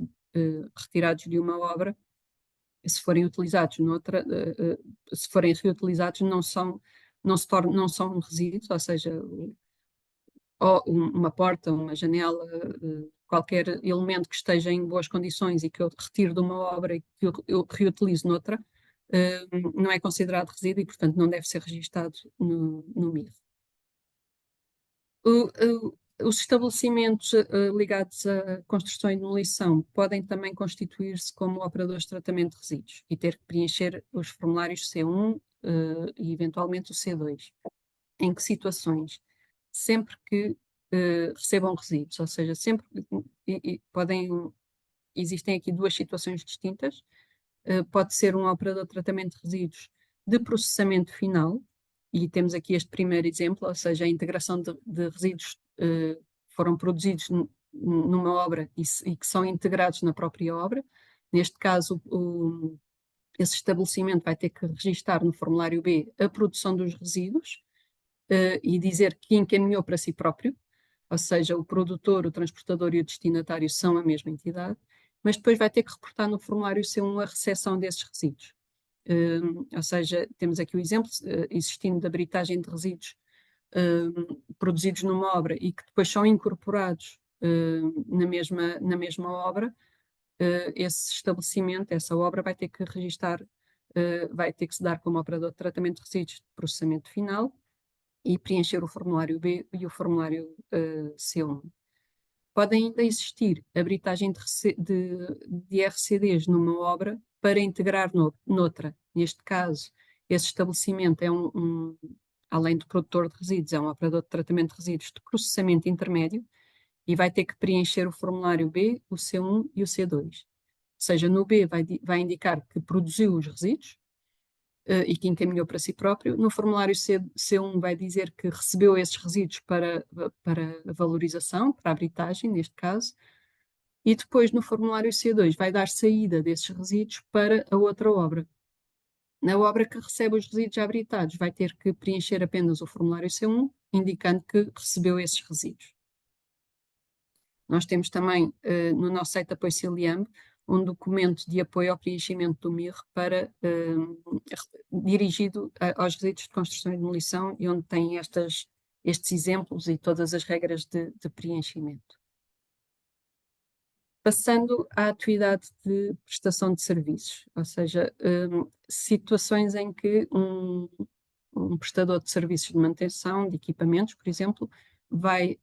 retirados de uma obra, se forem utilizados noutra, se forem reutilizados, não são resíduos, ou seja, uma porta, uma janela, qualquer elemento que esteja em boas condições e que eu retiro de uma obra e que eu reutilizo noutra, não é considerado resíduo e, portanto, não deve ser registado no MIR. Os estabelecimentos ligados à construção e demolição podem também constituir-se como operadores de tratamento de resíduos e ter que preencher os formulários C1 e, eventualmente, o C2. Em que situações? Sempre que recebam resíduos, ou seja, sempre existem aqui duas situações distintas. Pode ser um operador de tratamento de resíduos de processamento final, e temos aqui este primeiro exemplo, ou seja, a integração de resíduos que foram produzidos numa obra e que são integrados na própria obra. Neste caso, esse estabelecimento vai ter que registar no formulário B a produção dos resíduos e dizer que encaminhou para si próprio, ou seja, o produtor, o transportador e o destinatário são a mesma entidade, mas depois vai ter que reportar no formulário C1 a recepção desses resíduos. Ou seja, temos aqui o exemplo, existindo de abritagem de resíduos produzidos numa obra e que depois são incorporados na mesma obra, esse estabelecimento, essa obra vai ter que registar, vai ter que se dar como operador de tratamento de resíduos de processamento final e preencher o formulário B e o formulário C1. Podem ainda existir abritagem de RCDs numa obra para integrar noutra. Neste caso, esse estabelecimento é além do produtor de resíduos, é um operador de tratamento de resíduos de processamento intermédio e vai ter que preencher o formulário B, o C1 e o C2. Ou seja, no B vai indicar que produziu os resíduos e que encaminhou para si próprio. No formulário C1 vai dizer que recebeu esses resíduos para valorização, para a abritagem, neste caso, e depois no formulário C2 vai dar saída desses resíduos para a outra obra. Na obra que recebe os resíduos abritados, vai ter que preencher apenas o formulário C1, indicando que recebeu esses resíduos. Nós temos também no nosso site de apoio CILIAMB um documento de apoio ao preenchimento do MIR dirigido aos resíduos de construção e demolição e onde tem estes exemplos e todas as regras de preenchimento. Passando à atividade de prestação de serviços, ou seja, situações em que um prestador de serviços de manutenção de equipamentos, por exemplo, vai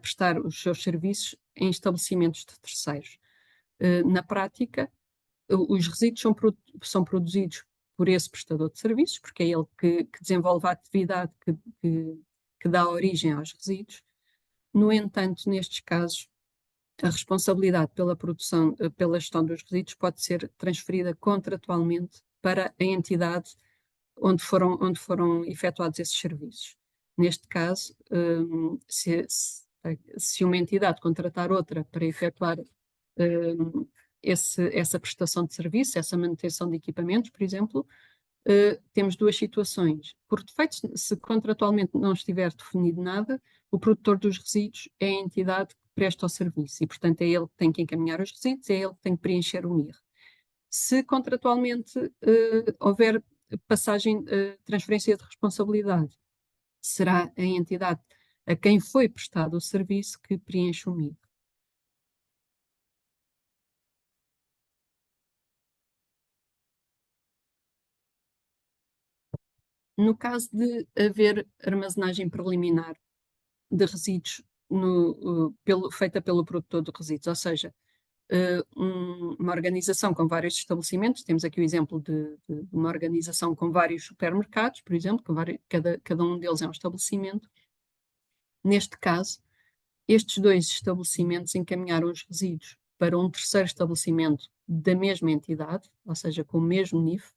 prestar os seus serviços em estabelecimentos de terceiros. Na prática, os resíduos são produzidos por esse prestador de serviços, porque é ele que desenvolve a atividade que dá origem aos resíduos. No entanto, nestes casos, a responsabilidade pela produção, pela gestão dos resíduos pode ser transferida contratualmente para a entidade onde foram efetuados esses serviços. Neste caso, se uma entidade contratar outra para efetuar essa prestação de serviço, essa manutenção de equipamentos, por exemplo, temos duas situações. Por defeito, se contratualmente não estiver definido nada, o produtor dos resíduos é a entidade que presta o serviço e, portanto, é ele que tem que encaminhar os resíduos, é ele que tem que preencher o MIR. Se contratualmente houver transferência de responsabilidade, será a entidade a quem foi prestado o serviço que preenche o MIR. No caso de haver armazenagem preliminar de resíduos feita pelo produtor de resíduos, ou seja, uma organização com vários estabelecimentos, temos aqui o exemplo de uma organização com vários supermercados, por exemplo, cada um deles é um estabelecimento. Neste caso, estes dois estabelecimentos encaminharam os resíduos para um terceiro estabelecimento da mesma entidade, ou seja, com o mesmo NIF,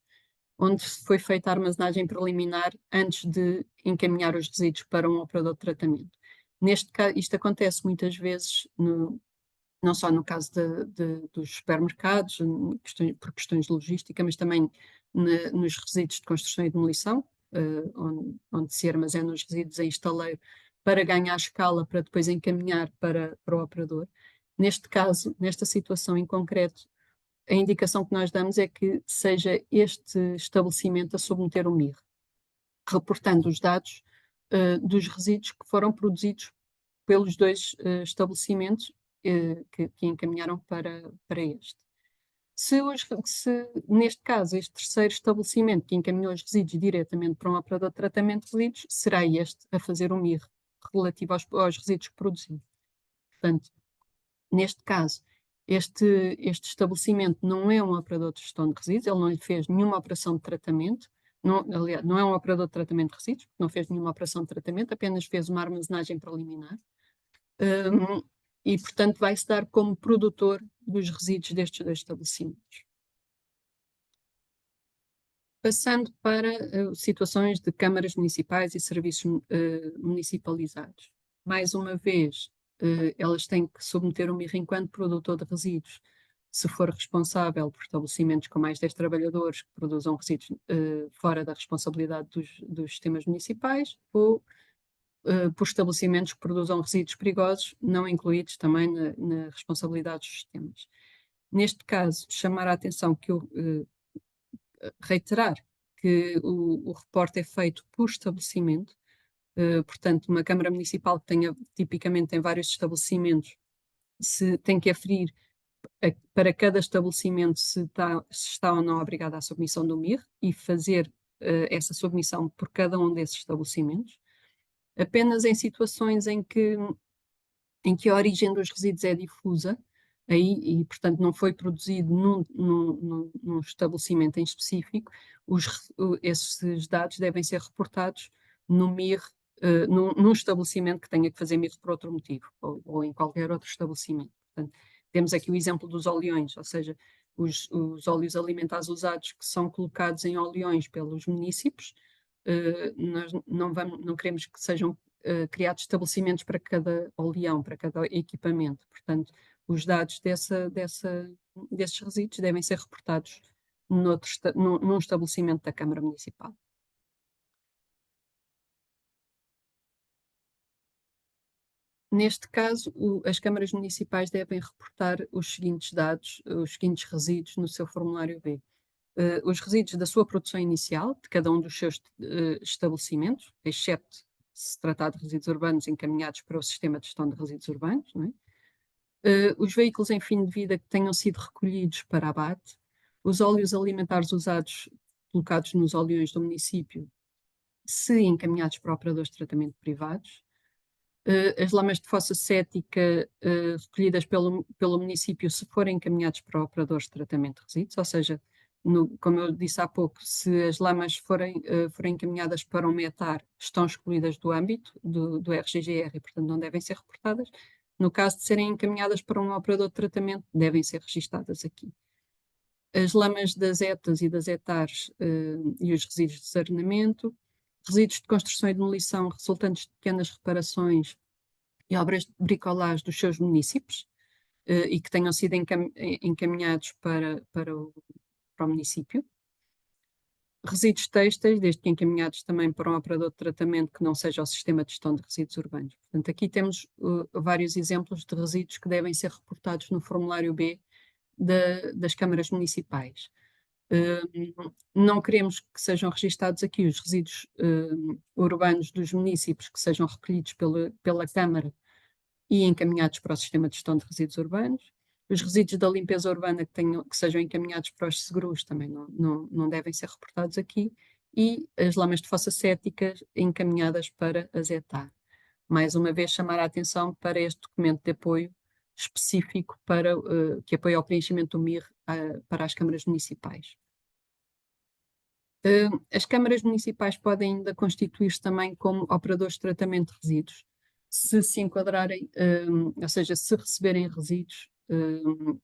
onde foi feita a armazenagem preliminar antes de encaminhar os resíduos para um operador de tratamento. Neste caso, isto acontece muitas vezes, não só no caso dos supermercados, por questões de logística, mas também nos resíduos de construção e demolição, onde se armazenam os resíduos em estaleiro para ganhar escala, para depois encaminhar para o operador. Neste caso, nesta situação em concreto, a indicação que nós damos é que seja este estabelecimento a submeter o MIR, reportando os dados dos resíduos que foram produzidos pelos dois estabelecimentos que encaminharam para este. Se, neste caso, este terceiro estabelecimento que encaminhou os resíduos diretamente para um operador de tratamento de resíduos, será este a fazer o MIR relativo aos resíduos que produziu. Portanto, neste caso, este estabelecimento não é um operador de gestão de resíduos, ele não lhe fez nenhuma operação de tratamento, aliás, não é um operador de tratamento de resíduos, não fez nenhuma operação de tratamento, apenas fez uma armazenagem preliminar. E, portanto, vai-se dar como produtor dos resíduos destes dois estabelecimentos. Passando para situações de câmaras municipais e serviços municipalizados. Mais uma vez, elas têm que submeter o MIR enquanto produtor de resíduos, se for responsável por estabelecimentos com mais 10 trabalhadores que produzam resíduos fora da responsabilidade dos sistemas municipais, ou por estabelecimentos que produzam resíduos perigosos, não incluídos também na responsabilidade dos sistemas. Neste caso, chamar a atenção que reiterar que o reporte é feito por estabelecimento, portanto, uma Câmara Municipal que tipicamente tem vários estabelecimentos, se tem que aferir para cada estabelecimento se está ou não obrigada à submissão do MIR e fazer essa submissão por cada um desses estabelecimentos. Apenas em situações em que a origem dos resíduos é difusa, e portanto não foi produzido num estabelecimento em específico, esses dados devem ser reportados no MIR, num estabelecimento que tenha que fazer MIR por outro motivo, ou em qualquer outro estabelecimento. Portanto, temos aqui o exemplo dos oleões, ou seja, os óleos alimentares usados que são colocados em oleões pelos munícipes, nós não queremos que sejam criados estabelecimentos para cada oleão, para cada equipamento. Portanto, os dados desses resíduos devem ser reportados num estabelecimento da Câmara Municipal. Neste caso, as câmaras municipais devem reportar os seguintes dados, os seguintes resíduos no seu formulário B. Os resíduos da sua produção inicial, de cada um dos seus estabelecimentos, excepto se tratar de resíduos urbanos encaminhados para o sistema de gestão de resíduos urbanos, não é? Os veículos em fim de vida que tenham sido recolhidos para abate, os óleos alimentares usados, colocados nos oleões do município, se encaminhados para operadores de tratamento privados, as lamas de fossa cética recolhidas pelo município se forem encaminhados para operadores de tratamento de resíduos, ou seja, como eu disse há pouco, se as lamas forem encaminhadas para um METAR, estão excluídas do âmbito do RGGR e, portanto, não devem ser reportadas. No caso de serem encaminhadas para um operador de tratamento, devem ser registadas aqui. As lamas das ETAs e das ETARs e os resíduos de desarnamento, resíduos de construção e demolição resultantes de pequenas reparações e obras de bricolagem dos seus municípios e que tenham sido encaminhados para o município. Resíduos têxteis, desde que encaminhados também para um operador de tratamento que não seja o sistema de gestão de resíduos urbanos. Portanto, aqui temos vários exemplos de resíduos que devem ser reportados no formulário B das câmaras municipais. Não queremos que sejam registados aqui os resíduos urbanos dos municípios que sejam recolhidos pela Câmara e encaminhados para o sistema de gestão de resíduos urbanos. Os resíduos da limpeza urbana que sejam encaminhados para os seguros também não devem ser reportados aqui. E as lamas de fossa céticas encaminhadas para a ETAR. Mais uma vez, chamar a atenção para este documento de apoio específico que apoia ao preenchimento do MIR para as câmaras municipais. As câmaras municipais podem ainda constituir-se também como operadores de tratamento de resíduos, se enquadrarem, ou seja, se receberem resíduos,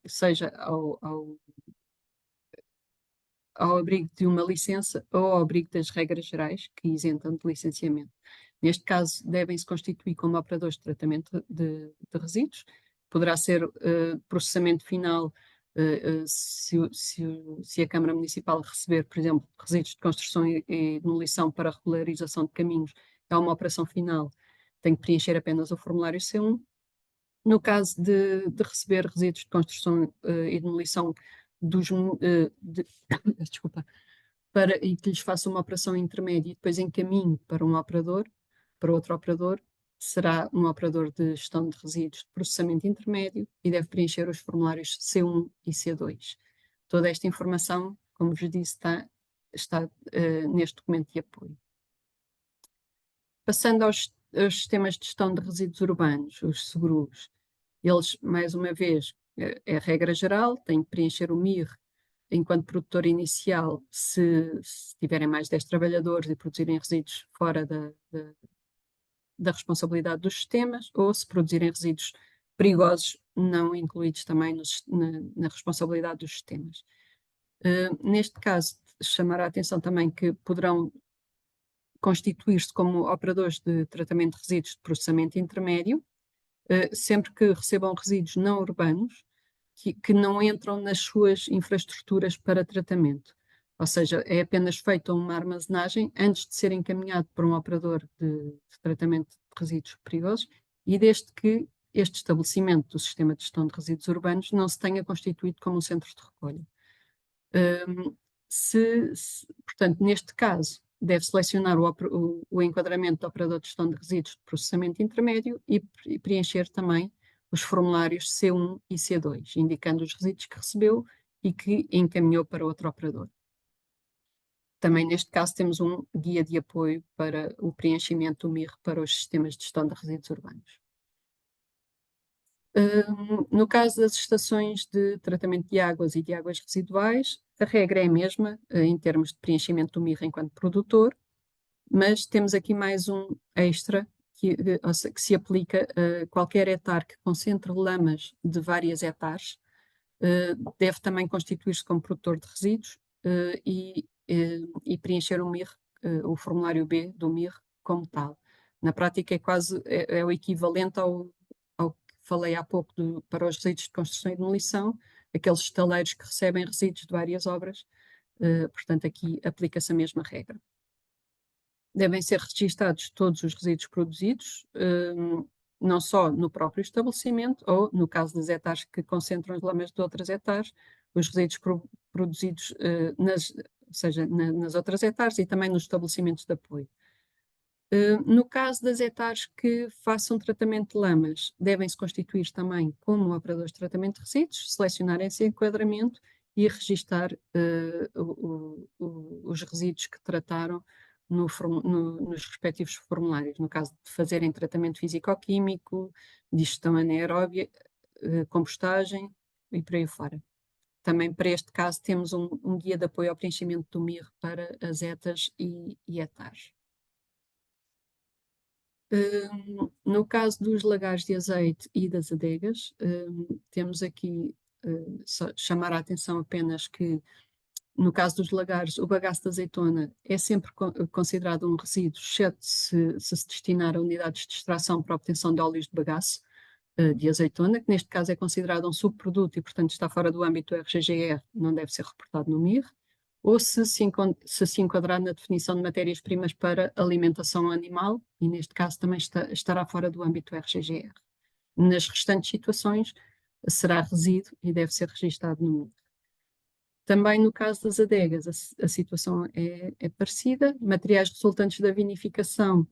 seja ao abrigo de uma licença ou ao abrigo das regras gerais que isentam de licenciamento. Neste caso, devem-se constituir como operadores de tratamento de resíduos. Poderá ser processamento final se a Câmara Municipal receber, por exemplo, resíduos de construção e demolição para regularização de caminhos, é uma operação final, tem que preencher apenas o formulário C1. No caso de receber resíduos de construção e demolição desculpa, e que lhes faça uma operação intermédia e depois encaminhe para um operador, para outro operador, será um operador de gestão de resíduos de processamento intermédio e deve preencher os formulários C1 e C2. Toda esta informação, como vos disse, está neste documento de apoio. Passando aos sistemas de gestão de resíduos urbanos, os seguros, eles, mais uma vez, é a regra geral, têm que preencher o MIR enquanto produtor inicial se tiverem mais 10 trabalhadores e produzirem resíduos fora da responsabilidade dos sistemas, ou se produzirem resíduos perigosos não incluídos também na responsabilidade dos sistemas. Neste caso, chamar a atenção também que poderão constituir-se como operadores de tratamento de resíduos de processamento intermédio, sempre que recebam resíduos não urbanos que não entram nas suas infraestruturas para tratamento. Ou seja, é apenas feita uma armazenagem antes de ser encaminhado para um operador de tratamento de resíduos perigosos e desde que este estabelecimento do sistema de gestão de resíduos urbanos não se tenha constituído como um centro de recolha. Portanto, neste caso, deve selecionar o enquadramento do operador de gestão de resíduos de processamento intermédio e preencher também os formulários C1 e C2, indicando os resíduos que recebeu e que encaminhou para outro operador. Também neste caso temos um guia de apoio para o preenchimento do MIR para os sistemas de gestão de resíduos urbanos. No caso das estações de tratamento de águas e de águas residuais, a regra é a mesma em termos de preenchimento do MIR enquanto produtor, mas temos aqui mais um extra que se aplica a qualquer etar que concentre lamas de várias etares, deve também constituir-se como produtor de resíduos e preencher o MIR, o formulário B do MIR como tal. Na prática é o equivalente ao que falei há pouco para os resíduos de construção e demolição, aqueles estaleiros que recebem resíduos de várias obras, portanto aqui aplica-se a mesma regra. Devem ser registados todos os resíduos produzidos não só no próprio estabelecimento, ou, no caso das hectares que concentram as lamas de outras hectares, os resíduos produzidos ou seja, nas outras hectares e também nos estabelecimentos de apoio. No caso das hectares que façam tratamento de lamas, devem-se constituir também como operadores de tratamento de resíduos, selecionar esse enquadramento e registar os resíduos que trataram nos respectivos formulários, no caso de fazerem tratamento físico-químico, digestão anaeróbia, compostagem e por aí fora. Também para este caso temos um guia de apoio ao preenchimento do MIR para as hetas e hectares. No caso dos lagares de azeite e das adegas, temos aqui chamar a atenção apenas que, no caso dos lagares, o bagaço de azeitona é sempre considerado um resíduo, exceto se destinar a unidades de extração para obtenção de óleos de bagaço de azeitona, que neste caso é considerado um subproduto e, portanto, está fora do âmbito do RGGR, não deve ser reportado no MIR, ou se enquadrar na definição de matérias-primas para alimentação animal, e neste caso também estará fora do âmbito do RGGR. Nas restantes situações, será resíduo e deve ser registado no MIR. Também no caso das adegas, a situação é parecida. Materiais resultantes da vinificação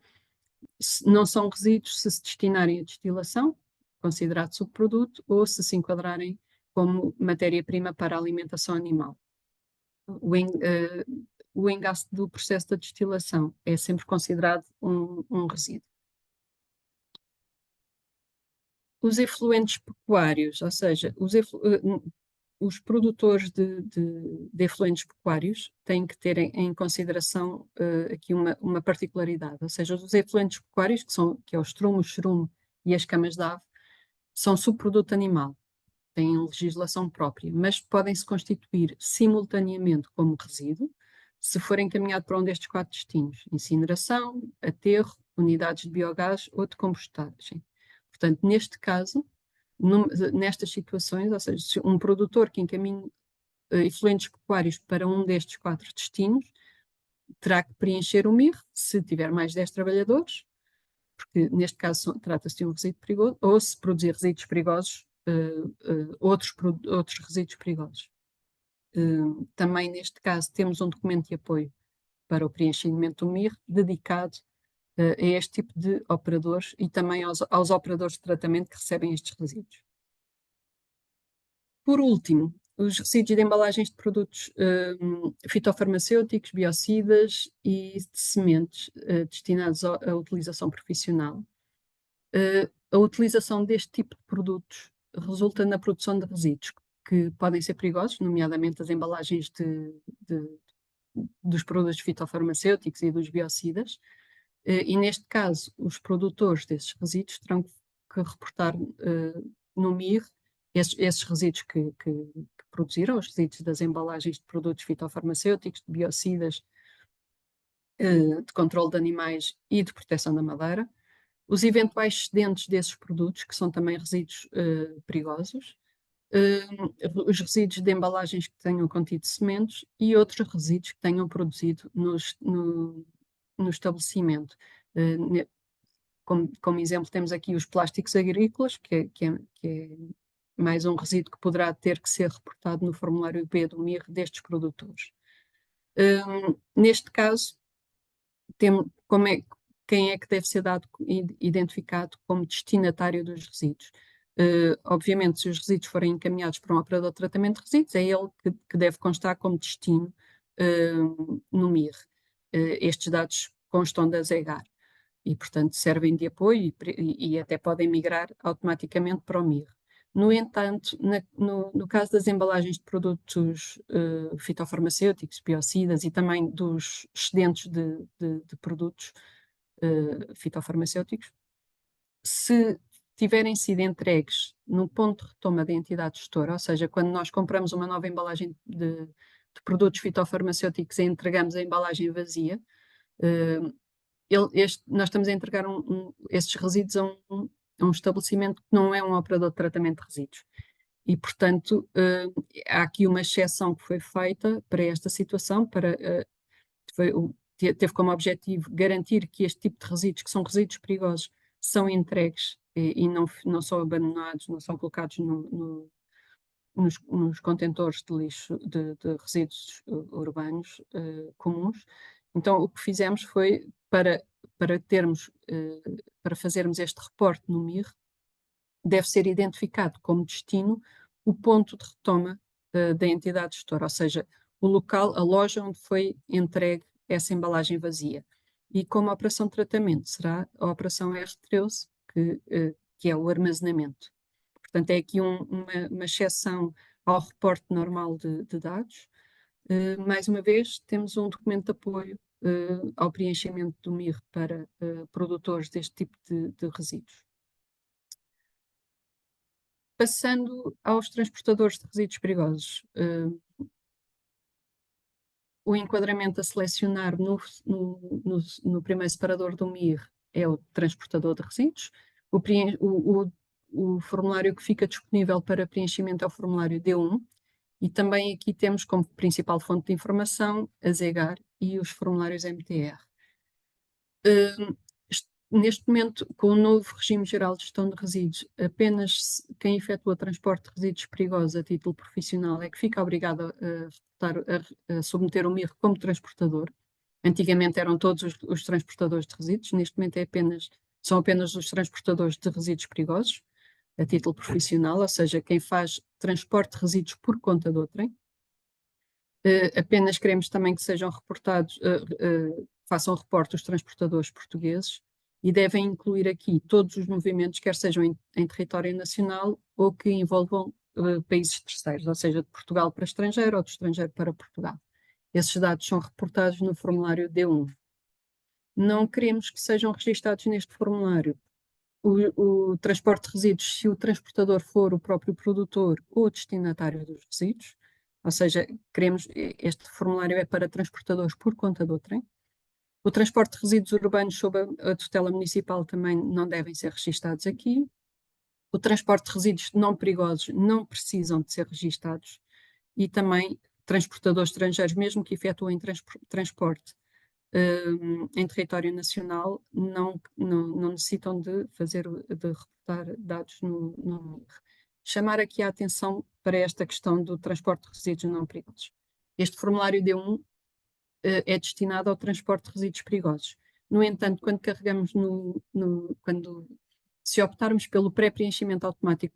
não são resíduos se destinarem à destilação, considerado subproduto, ou se enquadrarem como matéria-prima para a alimentação animal. O engaste do processo da destilação é sempre considerado um resíduo. Os efluentes pecuários, ou seja, os produtores de efluentes pecuários têm que ter em consideração aqui uma particularidade, ou seja, os efluentes pecuários, que é o estrumo, o churume e as camas de ave, são subproduto animal, têm legislação própria, mas podem se constituir simultaneamente como resíduo se for encaminhado para um destes 4 destinos: incineração, aterro, unidades de biogás ou de compostagem. Portanto, neste caso, nestas situações, ou seja, se um produtor que encaminhe efluentes pecuários para um destes 4 destinos, terá que preencher o MIR, se tiver mais 10 trabalhadores, porque neste caso trata-se de um resíduo perigoso, ou se produzir resíduos perigosos, outros resíduos perigosos. Também neste caso temos um documento de apoio para o preenchimento do MIR dedicado a este tipo de operadores e também aos operadores de tratamento que recebem estes resíduos. Por último, os resíduos de embalagens de produtos fitofarmacêuticos, biocidas e de sementes destinados à utilização profissional. A utilização deste tipo de produtos resulta na produção de resíduos que podem ser perigosos, nomeadamente as embalagens dos produtos fitofarmacêuticos e dos biocidas, e neste caso os produtores desses resíduos terão que reportar no MIR esses resíduos que produziram, os resíduos das embalagens de produtos fitofarmacêuticos, de biocidas, de controle de animais e de proteção da madeira, os eventuais excedentes desses produtos, que são também resíduos perigosos, os resíduos de embalagens que tenham contido sementes e outros resíduos que tenham produzido no estabelecimento. Como exemplo, temos aqui os plásticos agrícolas, que é mais um resíduo que poderá ter que ser reportado no formulário B do MIR destes produtores. Neste caso, quem é que deve ser identificado como destinatário dos resíduos? Obviamente, se os resíduos forem encaminhados para um operador de tratamento de resíduos, é ele que deve constar como destino no MIR. Estes dados constam da ZEGAR e, portanto, servem de apoio e até podem migrar automaticamente para o MIR. No entanto, no caso das embalagens de produtos fitofarmacêuticos, biocidas e também dos excedentes de produtos fitofarmacêuticos, se tiverem sido entregues no ponto de retoma da entidade gestora, ou seja, quando nós compramos uma nova embalagem de produtos fitofarmacêuticos e entregamos a embalagem vazia, nós estamos a entregar esses resíduos a um estabelecimento que não é um operador de tratamento de resíduos. E, portanto, há aqui uma exceção que foi feita para esta situação, teve como objetivo garantir que este tipo de resíduos, que são resíduos perigosos, são entregues e não são abandonados, não são colocados nos contentores de lixo, de resíduos urbanos comuns. Então, o que fizemos foi, para fazermos este reporte no MIR, deve ser identificado como destino o ponto de retoma da entidade gestora, ou seja, o local, a loja onde foi entregue essa embalagem vazia. E como a operação de tratamento será a operação R13, que é o armazenamento. Portanto, é aqui uma exceção ao reporte normal de dados. Mais uma vez, temos um documento de apoio ao preenchimento do MIR para produtores deste tipo de resíduos. Passando aos transportadores de resíduos perigosos, o enquadramento a selecionar no primeiro separador do MIR é o transportador de resíduos. O formulário que fica disponível para preenchimento é o formulário D1, e também aqui temos como principal fonte de informação a ZEGAR e os formulários MTR. Neste momento, com o novo regime geral de gestão de resíduos, apenas quem efetua transporte de resíduos perigosos a título profissional é que fica obrigado a submeter o MIR como transportador. Antigamente eram todos os transportadores de resíduos, neste momento são apenas os transportadores de resíduos perigosos a título profissional, ou seja, quem faz transporte de resíduos por conta de outrem. Apenas queremos também que sejam reportados, façam reporte os transportadores portugueses e devem incluir aqui todos os movimentos, quer sejam em território nacional ou que envolvam países terceiros, ou seja, de Portugal para estrangeiro ou de estrangeiro para Portugal. Esses dados são reportados no formulário D1. Não queremos que sejam registados neste formulário o transporte de resíduos se o transportador for o próprio produtor ou destinatário dos resíduos, ou seja, este formulário é para transportadores por conta de outrem. O transporte de resíduos urbanos sob a tutela municipal também não devem ser registados aqui. O transporte de resíduos não perigosos não precisam de ser registados, e também transportadores estrangeiros, mesmo que efetuem transporte em território nacional, não necessitam de reportar dados no MIR. Chamar aqui a atenção para esta questão do transporte de resíduos não perigosos. Este formulário D1 é destinado ao transporte de resíduos perigosos. No entanto, quando carregamos se optarmos pelo pré-preenchimento automático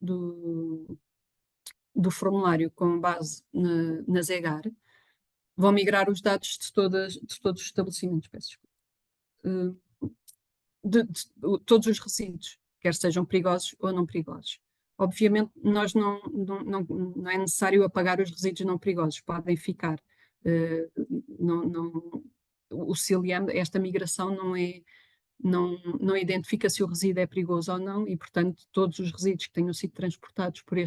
do formulário com base na ZEGAR, vão migrar os dados de todos os estabelecimentos, peço desculpa, todos os resíduos, quer sejam perigosos ou não perigosos. Obviamente, nós não é necessário apagar os resíduos não perigosos, podem ficar. O CILIAM, esta migração não identifica se o resíduo é perigoso ou não, e, portanto, todos os resíduos que tenham sido transportados por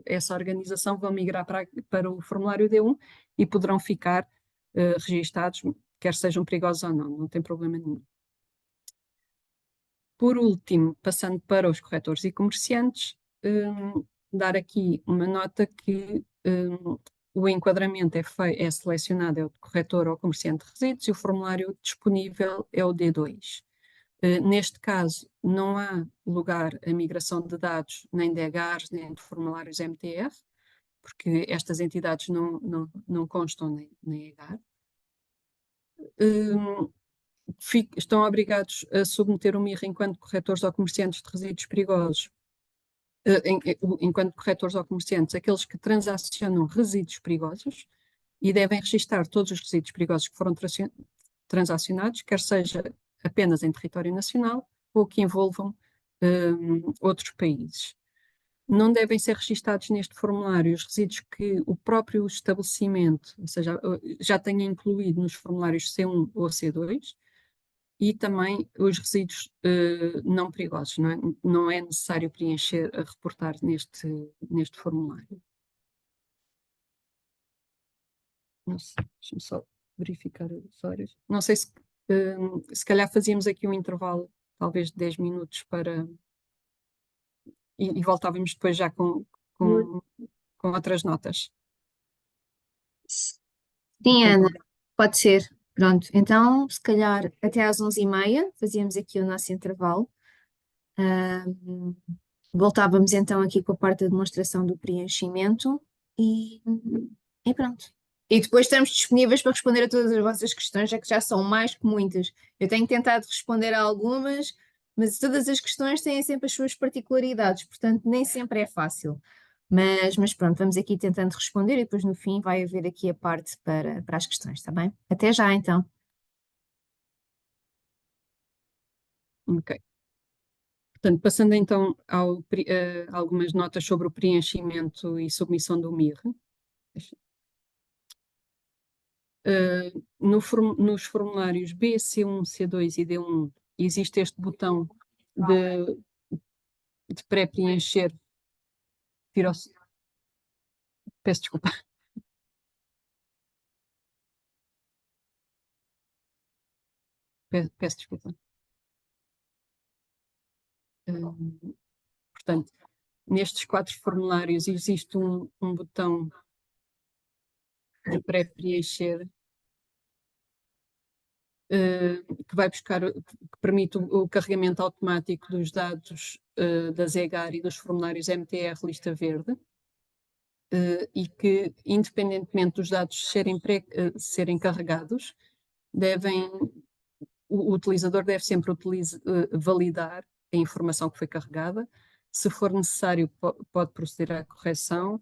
essa organização vão migrar para o formulário D1 e poderão ficar registados, quer sejam perigosos ou não tem problema nenhum. Por último, passando para os corretores e comerciantes, dar aqui uma nota que o enquadramento é selecionado, é o de corretor ou comerciante de resíduos, e o formulário disponível é o D2. Neste caso, não há lugar a migração de dados nem de EGARs, nem de formulários MTR, porque estas entidades não constam nem EGAR. Estão obrigados a submeter o MIR enquanto corretores ou comerciantes de resíduos perigosos, enquanto corretores ou comerciantes, aqueles que transacionam resíduos perigosos, e devem registar todos os resíduos perigosos que foram transacionados, quer seja apenas em território nacional ou que envolvam outros países. Não devem ser registados neste formulário os resíduos que o próprio estabelecimento, ou seja, já tenha incluído nos formulários C1 ou C2, e também os resíduos não perigosos. Não é necessário preencher, reportar neste formulário. Não sei, deixa-me só verificar os horários. Não sei se calhar fazíamos aqui um intervalo, talvez de 10 minutos, e voltávamos depois já com outras notas. Sim, Ana, pode ser. Pronto, então se calhar até às 11h30 fazíamos aqui o nosso intervalo. Ahm, Voltávamos então aqui com a parte da demonstração do preenchimento e, e pronto. E depois estamos disponíveis para responder a todas as vossas questões, já que já são mais que muitas. Eu tenho tentado responder a algumas, mas todas as questões têm sempre as suas particularidades, portanto nem sempre é fácil. Mas pronto, vamos aqui tentando responder e depois no fim vai haver aqui a parte para as questões, está bem? Até já então. Ok. Portanto, passando então algumas notas sobre o preenchimento e submissão do MIR. Nos formulários B, C1, C2 e D1 existe este botão de, de pré-preencher. Peço desculpa. Peço desculpa. Portanto, nestes 4 formulários existe um botão de pré-preencher que vai buscar, que permite o carregamento automático dos dados da ZEGAR e dos formulários MTR lista verde, e que, independentemente dos dados serem carregados, o utilizador deve sempre validar a informação que foi carregada. Se for necessário, pode proceder à correção,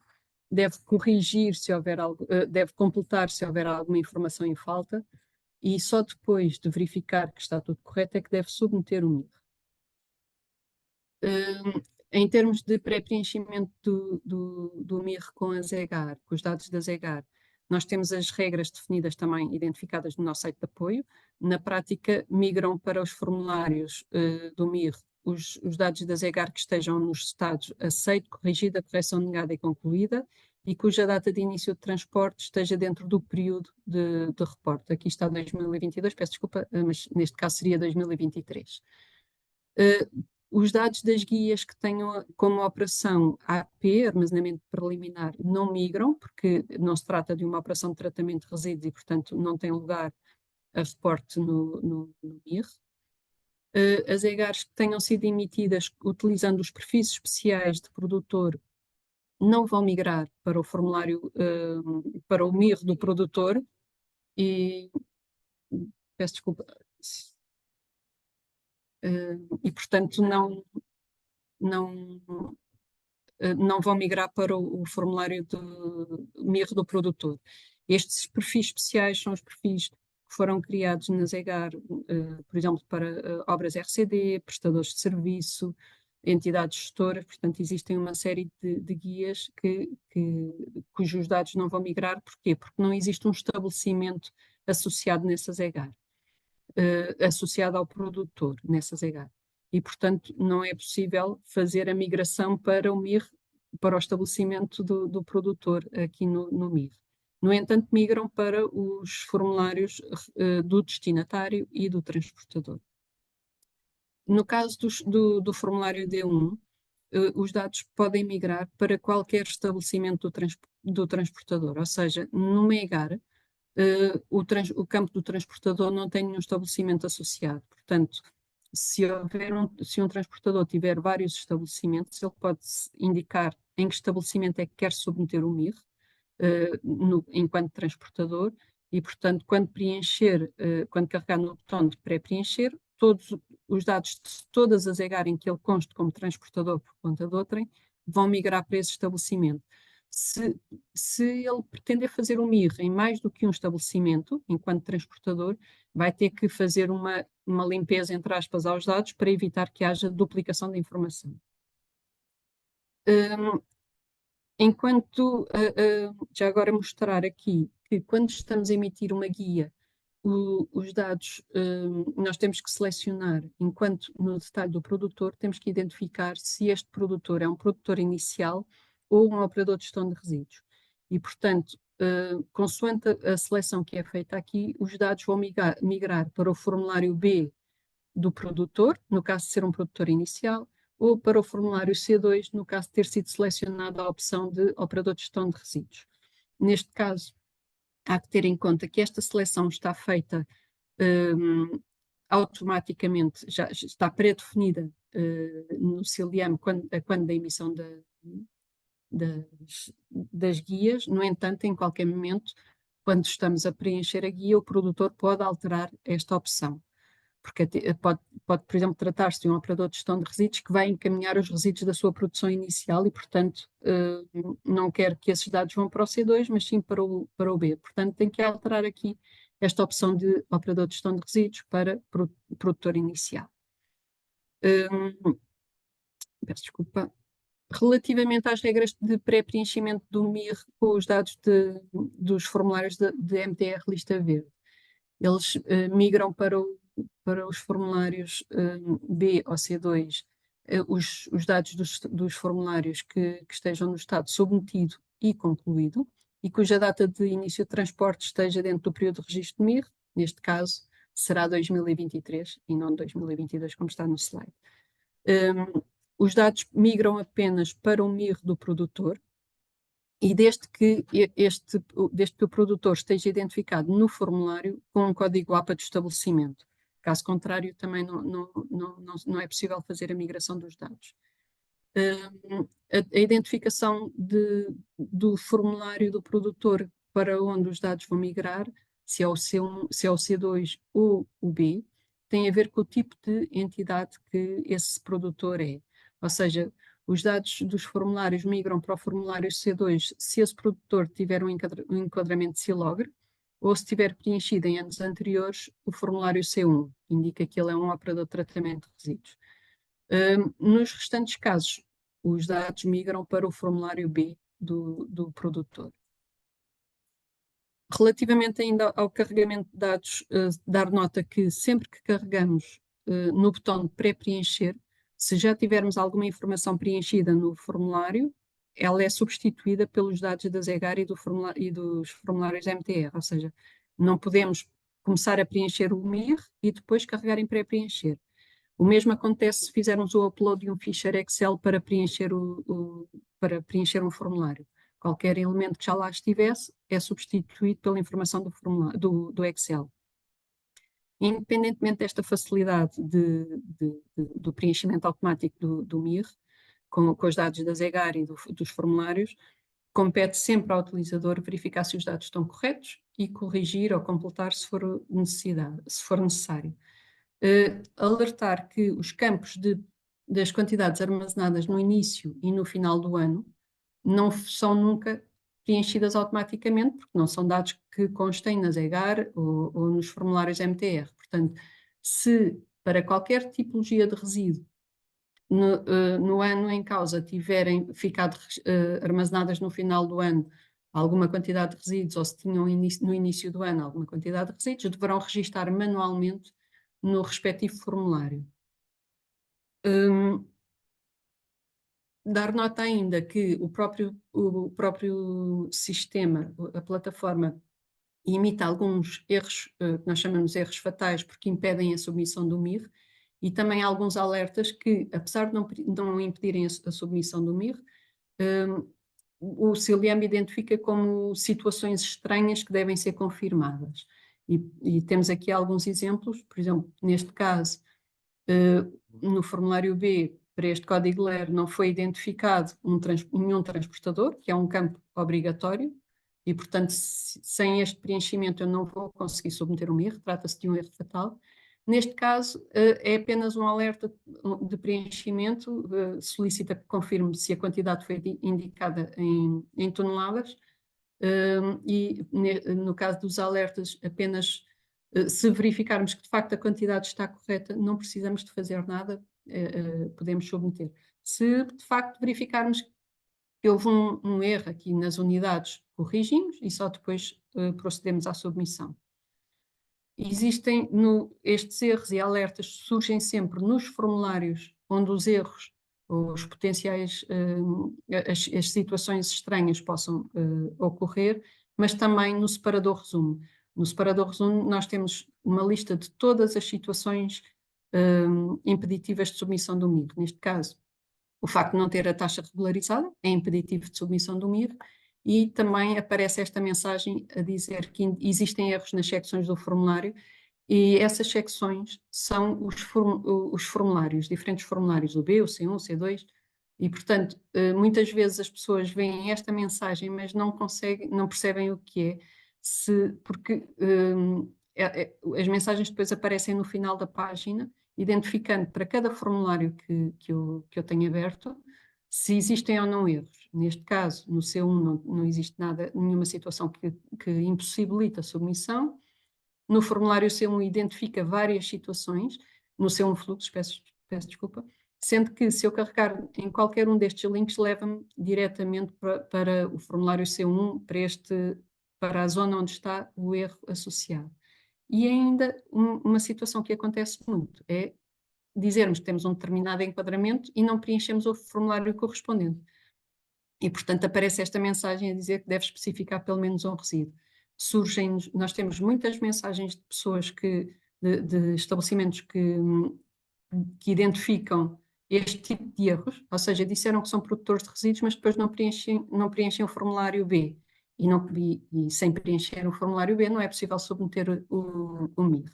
deve corrigir se houver algo, deve completar se houver alguma informação em falta, e só depois de verificar que está tudo correto é que deve submeter o MIR. Em termos de pré-preenchimento do MIR com a ZEGAR, com os dados da ZEGAR, nós temos as regras definidas também, identificadas no nosso site de apoio. Na prática, migram para os formulários do MIR os dados da ZEGAR que estejam nos estados aceito, corrigida, correção negada e concluída, e cuja data de início de transporte esteja dentro do período de reporte. Aqui está 2022, peço desculpa, mas neste caso seria 2023. Os dados das guias que tenham como operação AP, armazenamento preliminar, não migram, porque não se trata de uma operação de tratamento de resíduos e, portanto, não tem lugar a reporte no MIR. As EGARs que tenham sido emitidas utilizando os perfis especiais de produtor não vão migrar para o formulário, para o MIR do produtor e, peço desculpa, e portanto não, não vão migrar para o formulário de MIR do produtor. Estes perfis especiais são os perfis que foram criados na ZEGAR, por exemplo, para obras RCD, prestadores de serviço, entidades gestoras, portanto, existem uma série de guias cujos dados não vão migrar. Porquê? Porque não existe um estabelecimento associado nessa ZEGAR, associado ao produtor nessa ZEGAR. E, portanto, não é possível fazer a migração para o MIR, para o estabelecimento do produtor aqui no MIR. No entanto, migram para os formulários do destinatário e do transportador. No caso do formulário D1, os dados podem migrar para qualquer estabelecimento do transportador, ou seja, no MEGAR, o campo do transportador não tem nenhum estabelecimento associado. Portanto, se um transportador tiver vários estabelecimentos, ele pode indicar em que estabelecimento é que quer submeter o MIR, enquanto transportador, e, portanto, quando carregar no botão de pré-preencher, todos os dados de todas as EGAR em que ele conste como transportador por conta de outrem vão migrar para esse estabelecimento. Se ele pretender fazer um MIR em mais do que um estabelecimento, enquanto transportador, vai ter que fazer uma limpeza, entre aspas, aos dados para evitar que haja duplicação de informação. Enquanto, já agora mostrar aqui que quando estamos a emitir uma guia, os dados nós temos que selecionar, enquanto no detalhe do produtor, temos que identificar se este produtor é um produtor inicial ou um operador de gestão de resíduos. E, portanto, consoante a seleção que é feita aqui, os dados vão migrar para o formulário B do produtor, no caso de ser um produtor inicial, ou para o formulário C2, no caso de ter sido selecionada a opção de operador de gestão de resíduos. Neste caso, há que ter em conta que esta seleção está feita automaticamente, já está pré-definida no CILIAM quando da emissão das guias. No entanto, em qualquer momento, quando estamos a preencher a guia, o produtor pode alterar esta opção. Porque pode, por exemplo, tratar-se de um operador de gestão de resíduos que vai encaminhar os resíduos da sua produção inicial e, portanto, não quer que esses dados vão para o C2, mas sim para o B. Portanto, tem que alterar aqui esta opção de operador de gestão de resíduos para produtor inicial. Peço desculpa. Relativamente às regras de pré-preenchimento do MIR com os dados dos formulários de MTR lista verde, eles migram para os formulários B ou C2 os dados dos formulários que estejam no estado submetido e concluído e cuja data de início de transporte esteja dentro do período de registro de MIR, neste caso será 2023 e não 2022, como está no slide. Os dados migram apenas para o MIR do produtor e desde que o produtor esteja identificado no formulário com um código APA de estabelecimento. Caso contrário, também não é possível fazer a migração dos dados. A identificação do formulário do produtor para onde os dados vão migrar, se é o C1, se é o C2 ou o B, tem a ver com o tipo de entidade que esse produtor é. Ou seja, os dados dos formulários migram para o formulário C2 se esse produtor tiver um enquadramento de SILOGRE ou se tiver preenchido em anos anteriores o formulário C1, indica que ele é um operador de tratamento de resíduos. Nos restantes casos, os dados migram para o formulário B do produtor. Relativamente ainda ao carregamento de dados, dar nota que sempre que carregamos no botão de pré-preencher, se já tivermos alguma informação preenchida no formulário, ela é substituída pelos dados da ZEGAR e dos formulários MTR, ou seja, não podemos começar a preencher o MIR e depois carregar em pré-preencher. O mesmo acontece se fizermos o upload de um ficheiro Excel para preencher um formulário. Qualquer elemento que já lá estivesse é substituído pela informação do Excel. Independentemente desta facilidade do preenchimento automático do MIR, com os dados da ZEGAR e dos formulários, compete sempre ao utilizador verificar se os dados estão corretos e corrigir ou completar se for necessário. Alertar que os campos das quantidades armazenadas no início e no final do ano não são nunca preenchidas automaticamente, porque não são dados que constem na ZEGAR ou nos formulários MTR. Portanto, se para qualquer tipologia de resíduo no ano em causa tiverem ficado armazenadas no final do ano alguma quantidade de resíduos, ou se tinham no início do ano alguma quantidade de resíduos, deverão registar manualmente no respectivo formulário. Dar nota ainda que o próprio sistema, a plataforma, imita alguns erros, que nós chamamos de erros fatais, porque impedem a submissão do MIR, e também alguns alertas que, apesar de não impedirem a submissão do MIR, o CILIAM identifica como situações estranhas que devem ser confirmadas. E temos aqui alguns exemplos, por exemplo, neste caso, no formulário B, para este código LER, não foi identificado nenhum transportador, que é um campo obrigatório, e, portanto, sem este preenchimento eu não vou conseguir submeter um erro, trata-se de um erro fatal. Neste caso, é apenas um alerta de preenchimento, solicita que confirme se a quantidade foi indicada em toneladas, e no caso dos alertas, apenas se verificarmos que de facto a quantidade está correta, não precisamos de fazer nada, podemos submeter. Se de facto verificarmos que houve um erro aqui nas unidades, corrigimos e só depois procedemos à submissão. Existem estes erros e alertas surgem sempre nos formulários onde os erros ou os potenciais, as situações estranhas possam ocorrer, mas também no separador resumo. No separador resumo nós temos uma lista de todas as situações impeditivas de submissão do MIR. Neste caso, o facto de não ter a taxa regularizada é impeditivo de submissão do MIR e também aparece esta mensagem a dizer que existem erros nas secções do formulário, e essas secções são os formulários, diferentes formulários, o B, o C1, o C2, e portanto, muitas vezes as pessoas veem esta mensagem, mas não conseguem, não percebem o que é, porque as mensagens depois aparecem no final da página, identificando para cada formulário que eu tenho aberto, se existem ou não erros. Neste caso, no C1 não existe nada, nenhuma situação que impossibilita a submissão. No formulário C1 identifica várias situações, no C1 fluxo, peço desculpa, sendo que se eu carregar em qualquer um destes links, leva-me diretamente para o formulário C1, para a zona onde está o erro associado. E ainda uma situação que acontece muito é dizermos que temos um determinado enquadramento e não preenchemos o formulário correspondente. E, portanto, aparece esta mensagem a dizer que deve especificar pelo menos um resíduo. Nós temos muitas mensagens de pessoas de estabelecimentos que identificam este tipo de erros, ou seja, disseram que são produtores de resíduos, mas depois não preenchem o formulário B. E sem preencher o formulário B não é possível submeter o MIR.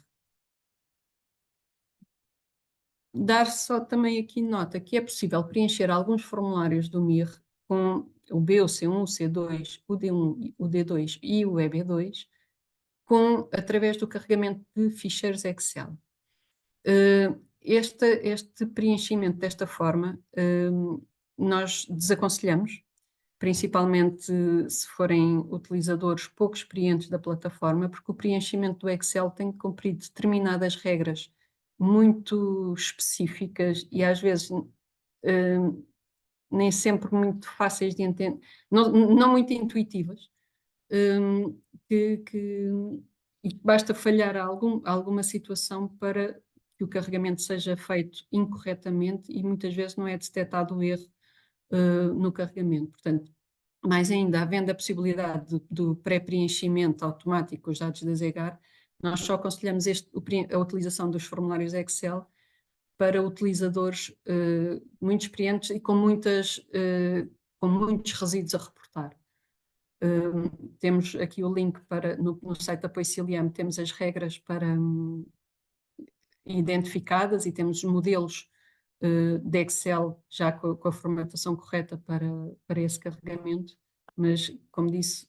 Dar só também aqui nota que é possível preencher alguns formulários do MIR com o B, o C1, o C2, o D1, o D2 e o EB2 através do carregamento de ficheiros Excel. Este preenchimento desta forma nós desaconselhamos, principalmente se forem utilizadores pouco experientes da plataforma, porque o preenchimento do Excel tem que cumprir determinadas regras muito específicas e às vezes nem sempre muito fáceis de entender, não muito intuitivas, e basta falhar alguma situação para que o carregamento seja feito incorretamente e muitas vezes não é detectado o erro no carregamento. Portanto, mais ainda, havendo a possibilidade do pré-preenchimento automático com os dados da Zegar, nós só aconselhamos a utilização dos formulários Excel para utilizadores muito experientes e com muitos resíduos a reportar. Temos aqui o link no site da Apoio CILIAM, temos as regras identificadas e temos modelos de Excel já com a formatação correta para esse carregamento, mas, como disse,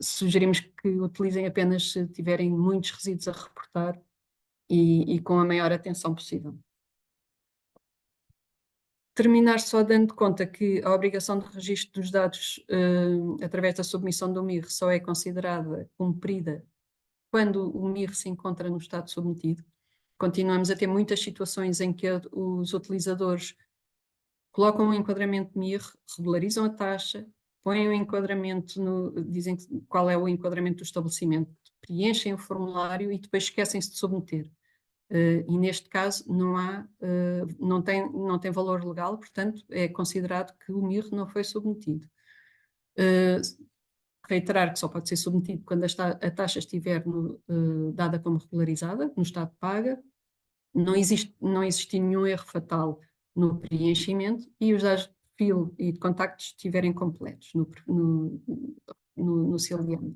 sugerimos que utilizem apenas se tiverem muitos resíduos a reportar e com a maior atenção possível. Terminar só dando conta que a obrigação de registro dos dados através da submissão do MIR só é considerada cumprida quando o MIR se encontra no estado submetido. Continuamos a ter muitas situações em que os utilizadores colocam um enquadramento MIR, regularizam a taxa, põem o enquadramento, dizem qual é o enquadramento do estabelecimento, preenchem o formulário e depois esquecem-se de submeter. E neste caso não tem valor legal, portanto é considerado que o MIR não foi submetido. Reiterar que só pode ser submetido quando a taxa estiver dada como regularizada, no estado de paga, não existe nenhum erro fatal no preenchimento e os dados de perfil e de contactos estiverem completos no CILIAM.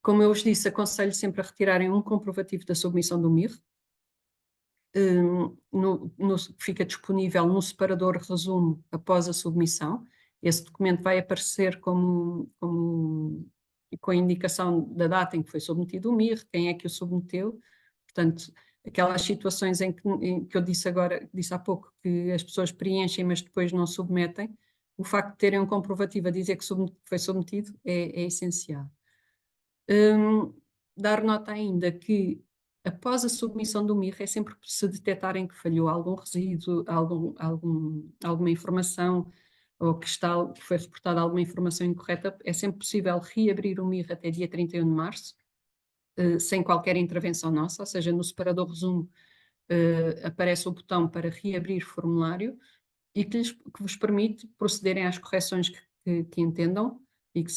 Como eu vos disse, aconselho sempre a retirarem um comprovativo da submissão do MIR, fica disponível no separador resumo após a submissão. Esse documento vai aparecer com a indicação da data em que foi submetido o MIR, quem é que o submeteu. Portanto, aquelas situações em que eu disse há pouco, que as pessoas preenchem, mas depois não submetem, o facto de terem um comprovativo a dizer que foi submetido é essencial. Dar nota ainda que após a submissão do MIR é sempre se detectarem que falhou algum resíduo, alguma informação, ou que foi reportada alguma informação incorreta, é sempre possível reabrir o MIR até dia 31 de março, sem qualquer intervenção nossa, ou seja, no separador resumo aparece o botão para reabrir formulário e que vos permite procederem às correções que entendam e que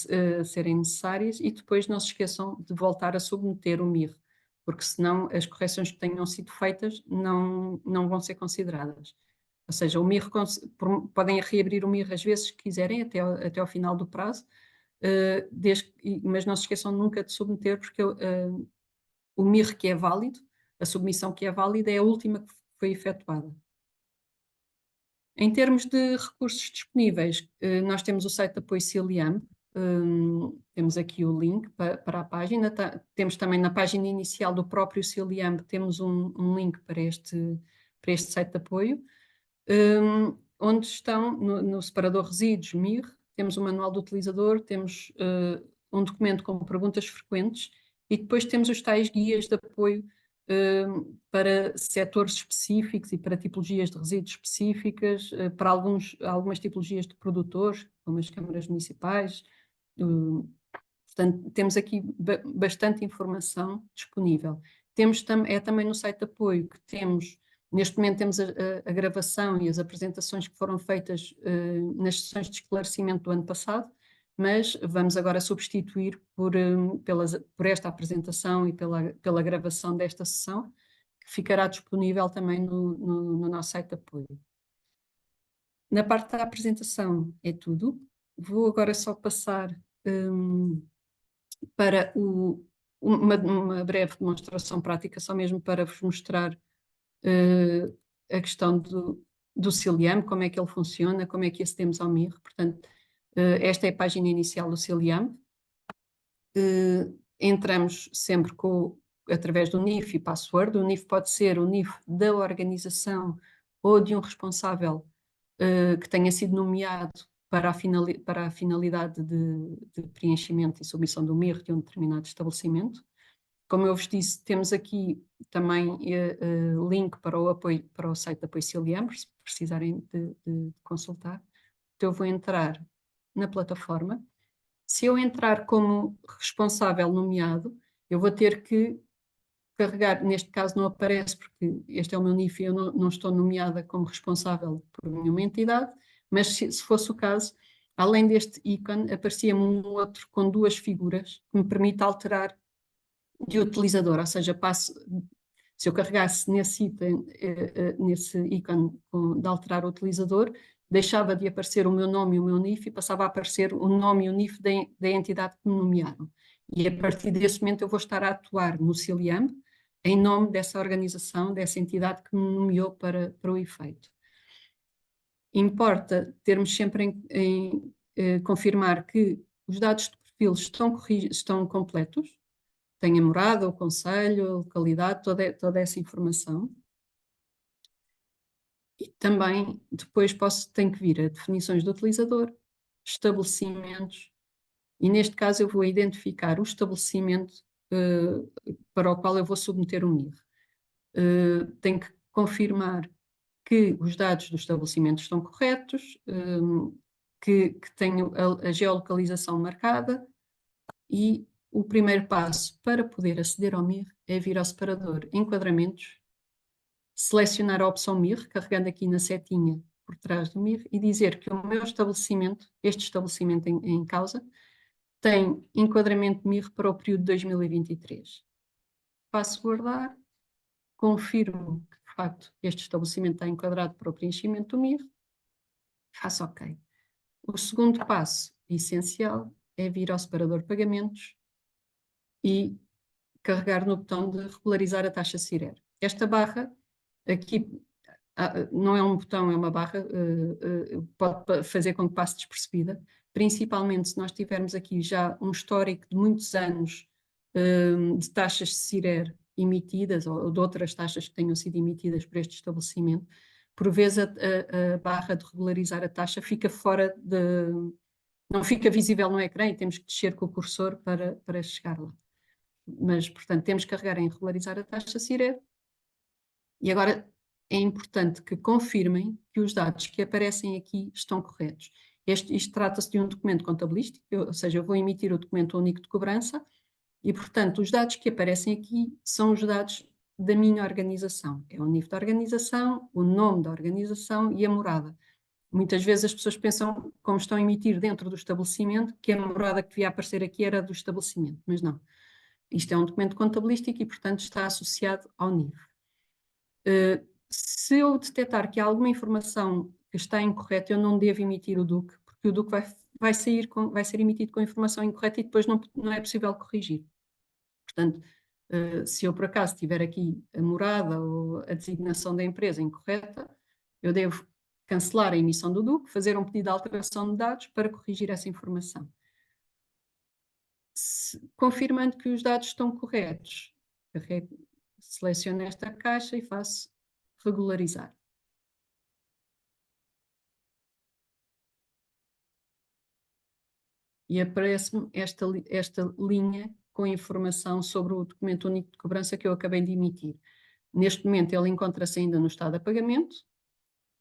serem necessárias, e depois não se esqueçam de voltar a submeter o MIR, porque senão as correções que tenham sido feitas não vão ser consideradas. Ou seja, podem reabrir o MIR às vezes que quiserem, até ao final do prazo, mas não se esqueçam nunca de submeter, porque o MIR que é válido, a submissão que é válida, é a última que foi efetuada. Em termos de recursos disponíveis, nós temos o site de apoio CILIAMB, temos aqui o link para a página, temos também na página inicial do próprio CILIAMB, temos um link para este site de apoio, onde estão, no separador resíduos MIR, temos o manual do utilizador, temos um documento com perguntas frequentes e depois temos os tais guias de apoio para setores específicos e para tipologias de resíduos específicas, para algumas tipologias de produtores, como as câmaras municipais. Portanto, temos aqui bastante informação disponível. É também no site de apoio que temos, neste momento temos a gravação e as apresentações que foram feitas nas sessões de esclarecimento do ano passado, mas vamos agora substituir por esta apresentação e pela gravação desta sessão, que ficará disponível também no nosso site de apoio. Na parte da apresentação é tudo. Vou agora só passar para uma breve demonstração prática, só mesmo para vos mostrar a questão do CILIAMB, como é que ele funciona, como é que acedemos ao MIR. Portanto, esta é a página inicial do CILIAMB. Entramos sempre através do NIF e password. O NIF pode ser o NIF da organização ou de um responsável que tenha sido nomeado para a finalidade de preenchimento e submissão do MIR de um determinado estabelecimento. Como eu vos disse, temos aqui também link para o apoio, para o site de apoio CILIAMB, se precisarem de consultar. Então eu vou entrar na plataforma. Se eu entrar como responsável nomeado, eu vou ter que carregar, neste caso não aparece porque este é o meu NIF e eu não estou nomeada como responsável por nenhuma entidade, mas se fosse o caso, além deste ícone, aparecia-me um outro com duas figuras que me permite alterar de utilizador, ou seja, se eu carregasse nesse ícone de alterar o utilizador, deixava de aparecer o meu nome e o meu NIF e passava a aparecer o nome e o NIF da entidade que me nomearam. E a partir desse momento eu vou estar a atuar no CILIAMB em nome dessa organização, dessa entidade que me nomeou para o efeito. Importa termos sempre em confirmar que os dados de perfil estão completos, tem a morada, o concelho, a localidade, toda essa informação. E também depois tenho que vir a definições do utilizador, estabelecimentos, e neste caso eu vou identificar o estabelecimento para o qual eu vou submeter o MIR. Tenho que confirmar que os dados do estabelecimento estão corretos, que tenho a geolocalização marcada, e o primeiro passo para poder aceder ao MIR é vir ao separador Enquadramentos, selecionar a opção MIR, carregando aqui na setinha por trás do MIR, e dizer que o meu estabelecimento, este estabelecimento em causa, tem enquadramento MIR para o período de 2023. Passo guardar, confirmo que, de facto, este estabelecimento está enquadrado para o preenchimento do MIR, faço OK. O segundo passo, essencial, é vir ao separador Pagamentos e carregar no botão de regularizar a taxa CIRER. Esta barra aqui não é um botão, é uma barra, pode fazer com que passe despercebida, principalmente se nós tivermos aqui já um histórico de muitos anos de taxas de CIRER emitidas ou de outras taxas que tenham sido emitidas por este estabelecimento. Por vezes a barra de regularizar a taxa fica não fica visível no ecrã e temos que descer com o cursor para chegar lá. Mas, portanto, temos que carregar em regularizar a taxa CIRER. E agora é importante que confirmem que os dados que aparecem aqui estão corretos. Isto trata-se de um documento contabilístico, ou seja, eu vou emitir o documento único de cobrança e, portanto, os dados que aparecem aqui são os dados da minha organização. É o NIF da organização, o nome da organização e a morada. Muitas vezes as pessoas pensam, como estão a emitir dentro do estabelecimento, que a morada que devia aparecer aqui era do estabelecimento, mas não. Isto é um documento contabilístico e, portanto, está associado ao NIF. Se eu detectar que há alguma informação que está incorreta, eu não devo emitir o DUC, porque o DUC vai ser emitido com informação incorreta e depois não é possível corrigir. Portanto, se eu por acaso tiver aqui a morada ou a designação da empresa incorreta, eu devo cancelar a emissão do DUC, fazer um pedido de alteração de dados para corrigir essa informação. Confirmando que os dados estão corretos, seleciono esta caixa e faço regularizar. E aparece-me esta linha com informação sobre o documento único de cobrança que eu acabei de emitir. Neste momento ele encontra-se ainda no estado a pagamento,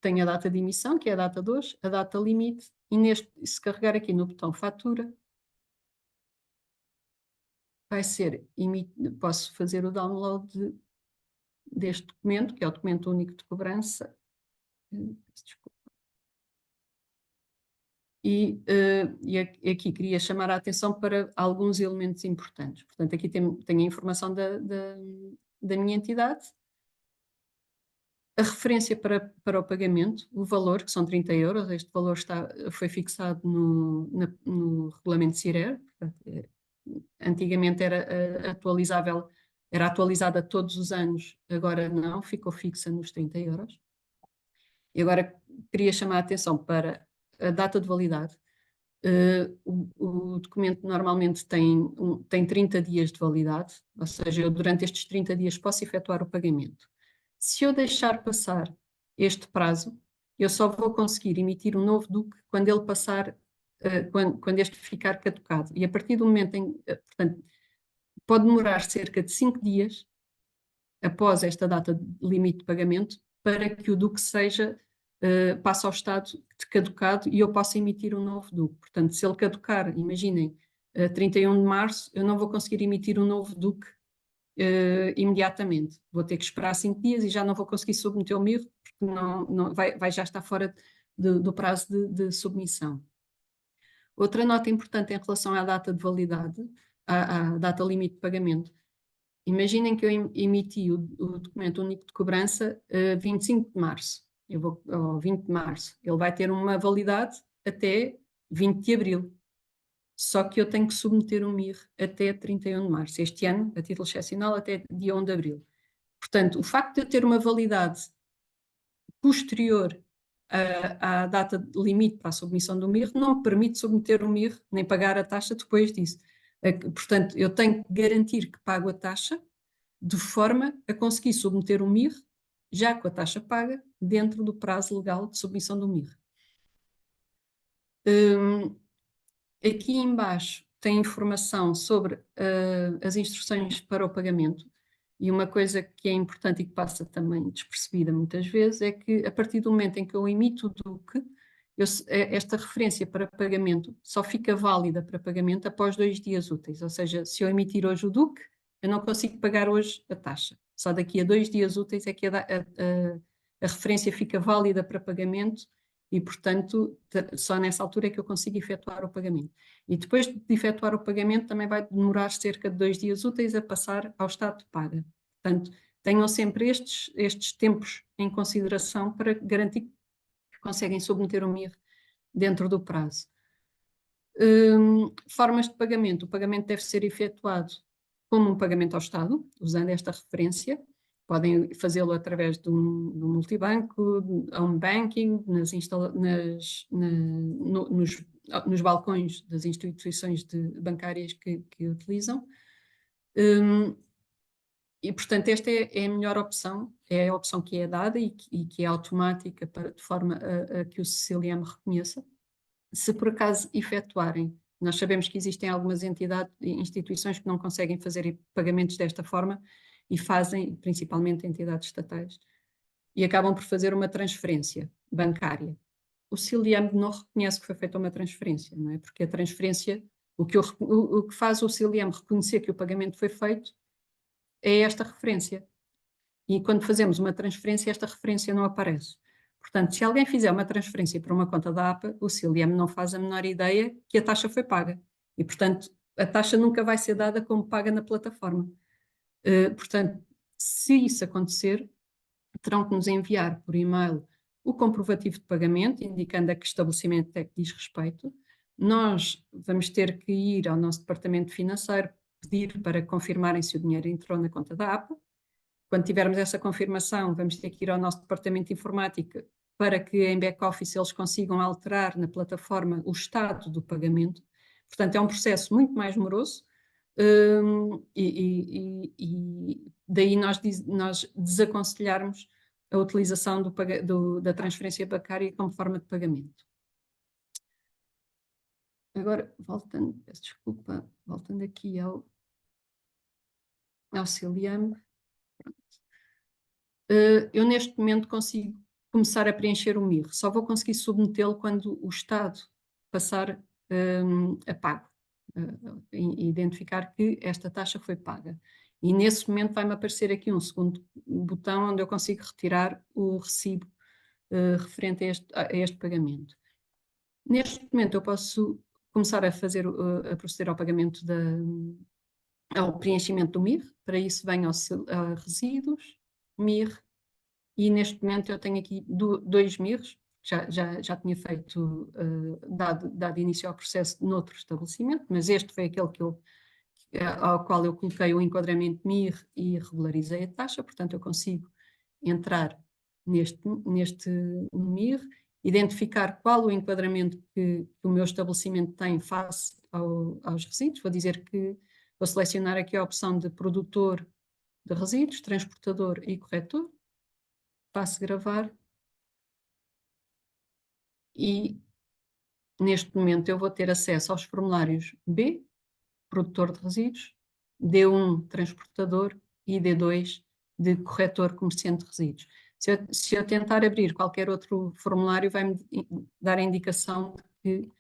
tem a data de emissão, que é a data de hoje, a data limite, e se carregar aqui no botão fatura, vai ser posso fazer o download deste documento, que é o documento único de cobrança. Desculpa. E aqui queria chamar a atenção para alguns elementos importantes. Portanto, aqui tem a informação da minha entidade, a referência para o pagamento, o valor, que são 30 euros, este valor foi fixado no regulamento CIRER, portanto, antigamente era atualizada todos os anos, agora não, ficou fixa nos 30 euros. E agora queria chamar a atenção para a data de validade. O documento normalmente tem 30 dias de validade, ou seja, eu durante estes 30 dias posso efetuar o pagamento. Se eu deixar passar este prazo, eu só vou conseguir emitir um novo DUC quando ele passar, quando este ficar caducado. E a partir do momento portanto, pode demorar cerca de 5 dias após esta data de limite de pagamento para que o DUC passe ao estado de caducado e eu possa emitir um novo DUC. Portanto, se ele caducar, imaginem, 31 de março, eu não vou conseguir emitir um novo DUC imediatamente. Vou ter que esperar 5 dias e já não vou conseguir submeter o MIR, porque vai já estar fora do prazo de submissão. Outra nota importante em relação à data de validade, à data limite de pagamento. Imaginem que eu emiti o documento único de cobrança 25 de março. Eu vou ao 20 de março. Ele vai ter uma validade até 20 de abril. Só que eu tenho que submeter o MIR até 31 de março. Este ano, a título excepcional, até dia 1 de abril. Portanto, o facto de eu ter uma validade posterior à data limite para a submissão do MIR não me permite submeter o MIR nem pagar a taxa depois disso. Portanto, eu tenho que garantir que pago a taxa de forma a conseguir submeter o MIR, já com a taxa paga, dentro do prazo legal de submissão do MIR. Aqui embaixo tem informação sobre as instruções para o pagamento, e uma coisa que é importante e que passa também despercebida muitas vezes é que a partir do momento em que eu emito o DUC, esta referência para pagamento só fica válida para pagamento após 2 dias úteis, ou seja, se eu emitir hoje o DUC, eu não consigo pagar hoje a taxa. Só daqui a 2 dias úteis é que a referência fica válida para pagamento e, portanto, só nessa altura é que eu consigo efetuar o pagamento. E depois de efetuar o pagamento também vai demorar cerca de 2 dias úteis a passar ao estado de paga. Portanto, tenham sempre estes tempos em consideração para garantir que conseguem submeter o MIR dentro do prazo. Formas de pagamento. O pagamento deve ser efetuado como um pagamento ao Estado, usando esta referência. Podem fazê-lo através de um multibanco, home banking, nos balcões das instituições bancárias que utilizam. E, portanto, esta é a melhor opção, é a opção que é dada e que é automática de forma a que o CCLM reconheça. Se por acaso efetuarem, nós sabemos que existem algumas entidades e instituições que não conseguem fazer pagamentos desta forma e fazem, principalmente entidades estatais, e acabam por fazer uma transferência bancária. O CILIAM não reconhece que foi feita uma transferência, não é? Porque a transferência, o que faz o CILIAM reconhecer que o pagamento foi feito é esta referência. E quando fazemos uma transferência, esta referência não aparece. Portanto, se alguém fizer uma transferência para uma conta da APA, o CILIAM não faz a menor ideia que a taxa foi paga. E, portanto, a taxa nunca vai ser dada como paga na plataforma. Portanto, se isso acontecer, terão que nos enviar por e-mail o comprovativo de pagamento, indicando a que estabelecimento é que diz respeito. Nós vamos ter que ir ao nosso departamento financeiro, pedir para confirmarem se o dinheiro entrou na conta da APA. Quando tivermos essa confirmação, vamos ter que ir ao nosso departamento de informática para que em back-office eles consigam alterar na plataforma o estado do pagamento. Portanto, é um processo muito mais moroso, e daí nós desaconselharmos a utilização da transferência bancária como forma de pagamento. Agora, voltando, peço desculpa, voltando aqui ao Ciliame. Eu neste momento consigo começar a preencher o MIR, só vou conseguir submetê-lo quando o Estado passar a pago, e identificar que esta taxa foi paga. E nesse momento vai-me aparecer aqui um segundo botão onde eu consigo retirar o recibo referente a este pagamento. Neste momento eu posso começar a proceder ao pagamento ao preenchimento do MIR. Para isso venho a resíduos, MIR, e neste momento eu tenho aqui dois MIRs, já tinha feito, dado início ao processo noutro estabelecimento, mas este foi aquele ao qual eu coloquei o enquadramento MIR e regularizei a taxa, portanto eu consigo entrar neste MIR, identificar qual o enquadramento que o meu estabelecimento tem face aos resíduos. Vou selecionar aqui a opção de produtor de resíduos, transportador e corretor, passo gravar e neste momento eu vou ter acesso aos formulários B, produtor de resíduos, D1, transportador, e D2, de corretor comerciante de resíduos. Se eu tentar abrir qualquer outro formulário, vai-me dar a indicação de que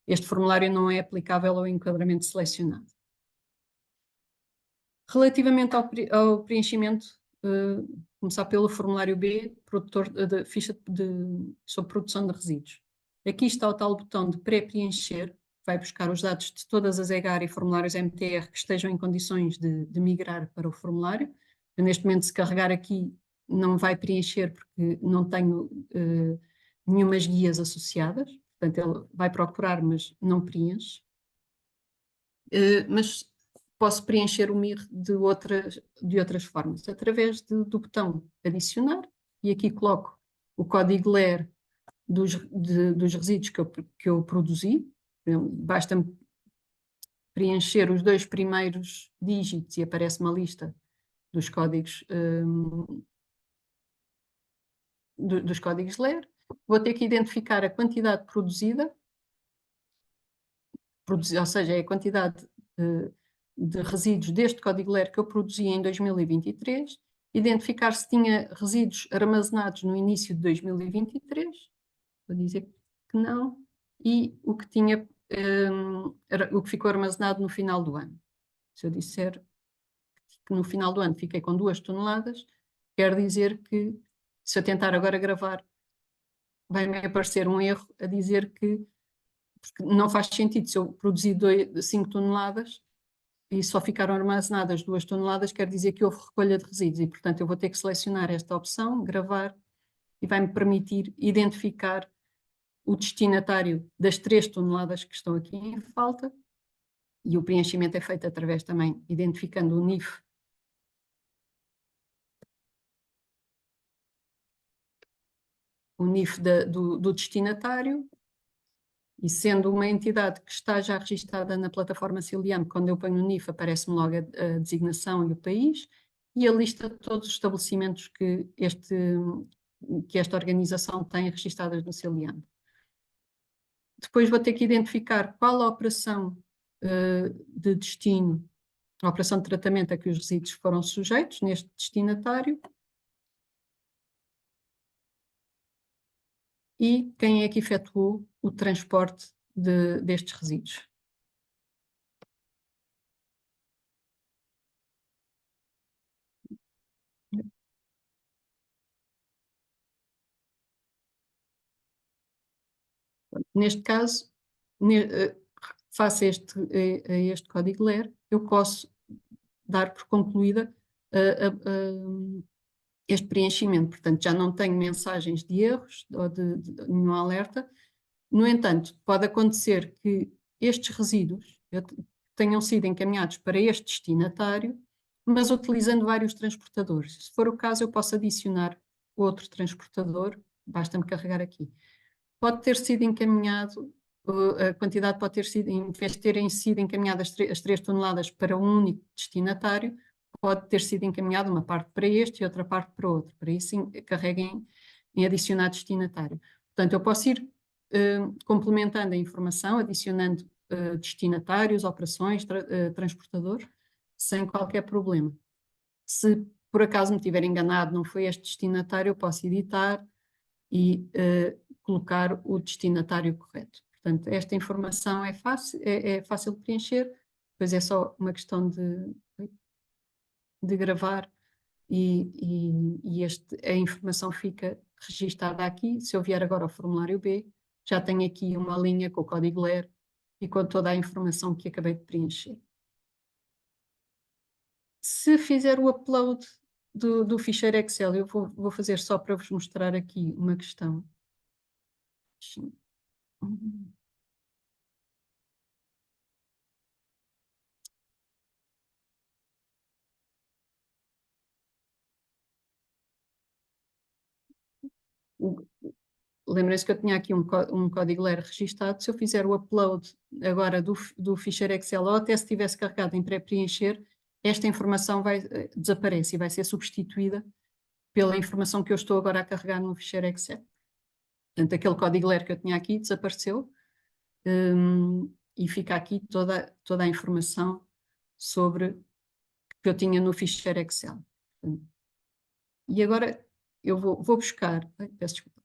este formulário não é aplicável ao enquadramento selecionado. Relativamente ao preenchimento, começar pelo formulário B, ficha sobre produção de resíduos. Aqui está o tal botão de pré-preencher, vai buscar os dados de todas as EGAR e formulários MTR que estejam em condições de migrar para o formulário. Neste momento, se carregar aqui, não vai preencher porque não tenho nenhumas guias associadas, portanto ele vai procurar, mas não preenche. Mas posso preencher o MIR de outras formas, através do botão adicionar, e aqui coloco o código LER dos resíduos que eu produzi. Basta-me preencher os dois primeiros dígitos e aparece uma lista dos códigos, dos códigos LER. Vou ter que identificar a quantidade produzida, ou seja, é a quantidade de resíduos deste código LER que eu produzi em 2023, identificar se tinha resíduos armazenados no início de 2023, vou dizer que não, e o que ficou armazenado no final do ano. Se eu disser que no final do ano fiquei com 2 toneladas, quer dizer que, se eu tentar agora gravar, vai-me aparecer um erro a dizer que não faz sentido. Se eu produzi 5 toneladas e só ficaram armazenadas 2 toneladas, quer dizer que houve recolha de resíduos e, portanto, eu vou ter que selecionar esta opção, gravar, e vai-me permitir identificar o destinatário das 3 toneladas que estão aqui em falta, e o preenchimento é feito através também, identificando o NIF do destinatário, e sendo uma entidade que está já registada na plataforma Ciliame, quando eu ponho o NIF aparece-me logo a designação e o país, e a lista de todos os estabelecimentos que esta organização tem registadas no Ciliame. Depois vou ter que identificar qual a operação de destino, a operação de tratamento a que os resíduos foram sujeitos neste destinatário, e quem é que efetuou o transporte destes resíduos. Neste caso, face a este código LER, eu posso dar por concluída este preenchimento. Portanto, já não tenho mensagens de erros ou de nenhum alerta. No entanto, pode acontecer que estes resíduos tenham sido encaminhados para este destinatário, mas utilizando vários transportadores. Se for o caso, eu posso adicionar outro transportador, basta-me carregar aqui. Pode ter sido encaminhado, a quantidade pode ter sido, em vez de terem sido encaminhadas as 3 toneladas para um único destinatário, pode ter sido encaminhada uma parte para este e outra parte para outro. Para isso, carreguem em adicionar destinatário. Portanto, eu posso ir complementando a informação, adicionando destinatários, operações, transportadores, sem qualquer problema. Se por acaso me tiver enganado, não foi este destinatário, eu posso editar e colocar o destinatário correto. Portanto, esta informação é fácil de preencher, depois é só uma questão de gravar e a informação fica registada aqui. Se eu vier agora ao formulário B, já tenho aqui uma linha com o código LER e com toda a informação que acabei de preencher. Se fizer o upload do ficheiro Excel, eu vou fazer só para vos mostrar aqui uma questão. Lembrem-se que eu tinha aqui um código LER registado. Se eu fizer o upload agora do ficheiro Excel, ou até se estivesse carregado em pré-preencher, esta informação desaparece e vai ser substituída pela informação que eu estou agora a carregar no ficheiro Excel. Portanto, aquele código LER que eu tinha aqui desapareceu e fica aqui toda a informação sobre que eu tinha no ficheiro Excel. E agora eu vou buscar, peço desculpa,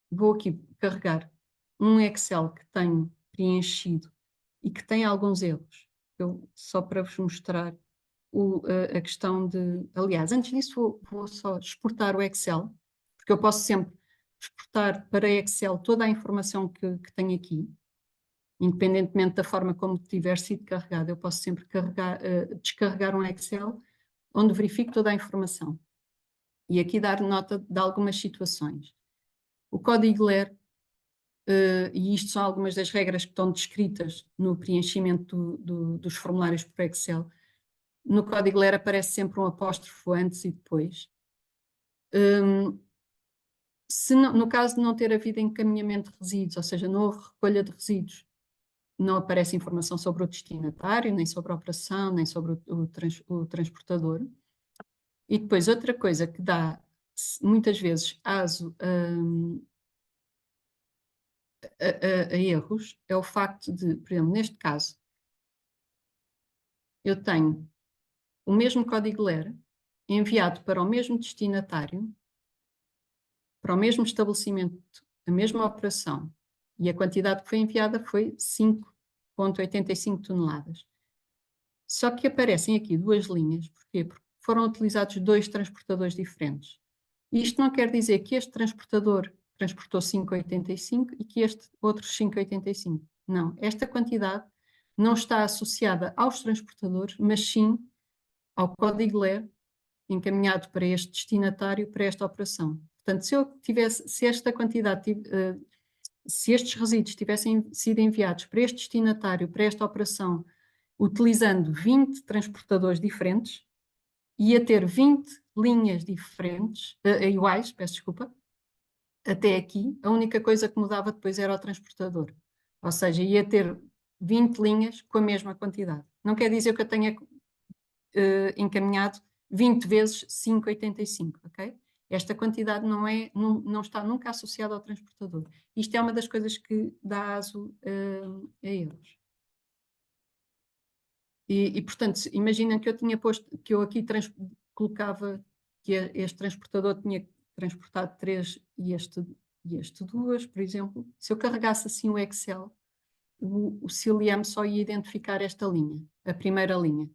vou aqui carregar um Excel que tenho preenchido e que tem alguns erros. Só para vos mostrar a questão de... Aliás, antes disso vou só exportar o Excel, porque eu posso sempre exportar para Excel toda a informação que tenho aqui, independentemente da forma como tiver sido carregado. Eu posso sempre descarregar um Excel onde verifico toda a informação. E aqui dar nota de algumas situações. O código LER, e isto são algumas das regras que estão descritas no preenchimento dos formulários por Excel. No código LER aparece sempre um apóstrofo antes e depois. Se no caso de não ter havido encaminhamento de resíduos, ou seja, não houve recolha de resíduos, não aparece informação sobre o destinatário, nem sobre a operação, nem sobre o transportador. E depois outra coisa que dá muitas vezes aso a erros é o facto de, por exemplo, neste caso, eu tenho o mesmo código LER enviado para o mesmo destinatário, para o mesmo estabelecimento, a mesma operação, e a quantidade que foi enviada foi 5,85 toneladas. Só que aparecem aqui duas linhas, porquê? Porque foram utilizados 2 transportadores diferentes. Isto não quer dizer que este transportador transportou 5,85 e que este outro 5,85. Não, esta quantidade não está associada aos transportadores, mas sim ao código LER encaminhado para este destinatário, para esta operação. Portanto, se esta quantidade, se estes resíduos tivessem sido enviados para este destinatário, para esta operação, utilizando 20 transportadores diferentes, ia ter 20 linhas diferentes, iguais, peço desculpa, até aqui. A única coisa que mudava depois era o transportador. Ou seja, ia ter 20 linhas com a mesma quantidade. Não quer dizer que eu tenha encaminhado 20 vezes 5,85, ok? Esta quantidade não está nunca associada ao transportador. Isto é uma das coisas que dá aso a erros. Portanto, imaginem que eu tinha posto, que eu aqui colocava que este transportador tinha transportado 3 e este 2, por exemplo. Se eu carregasse assim o Excel, o CILIAM só ia identificar esta linha, a primeira linha.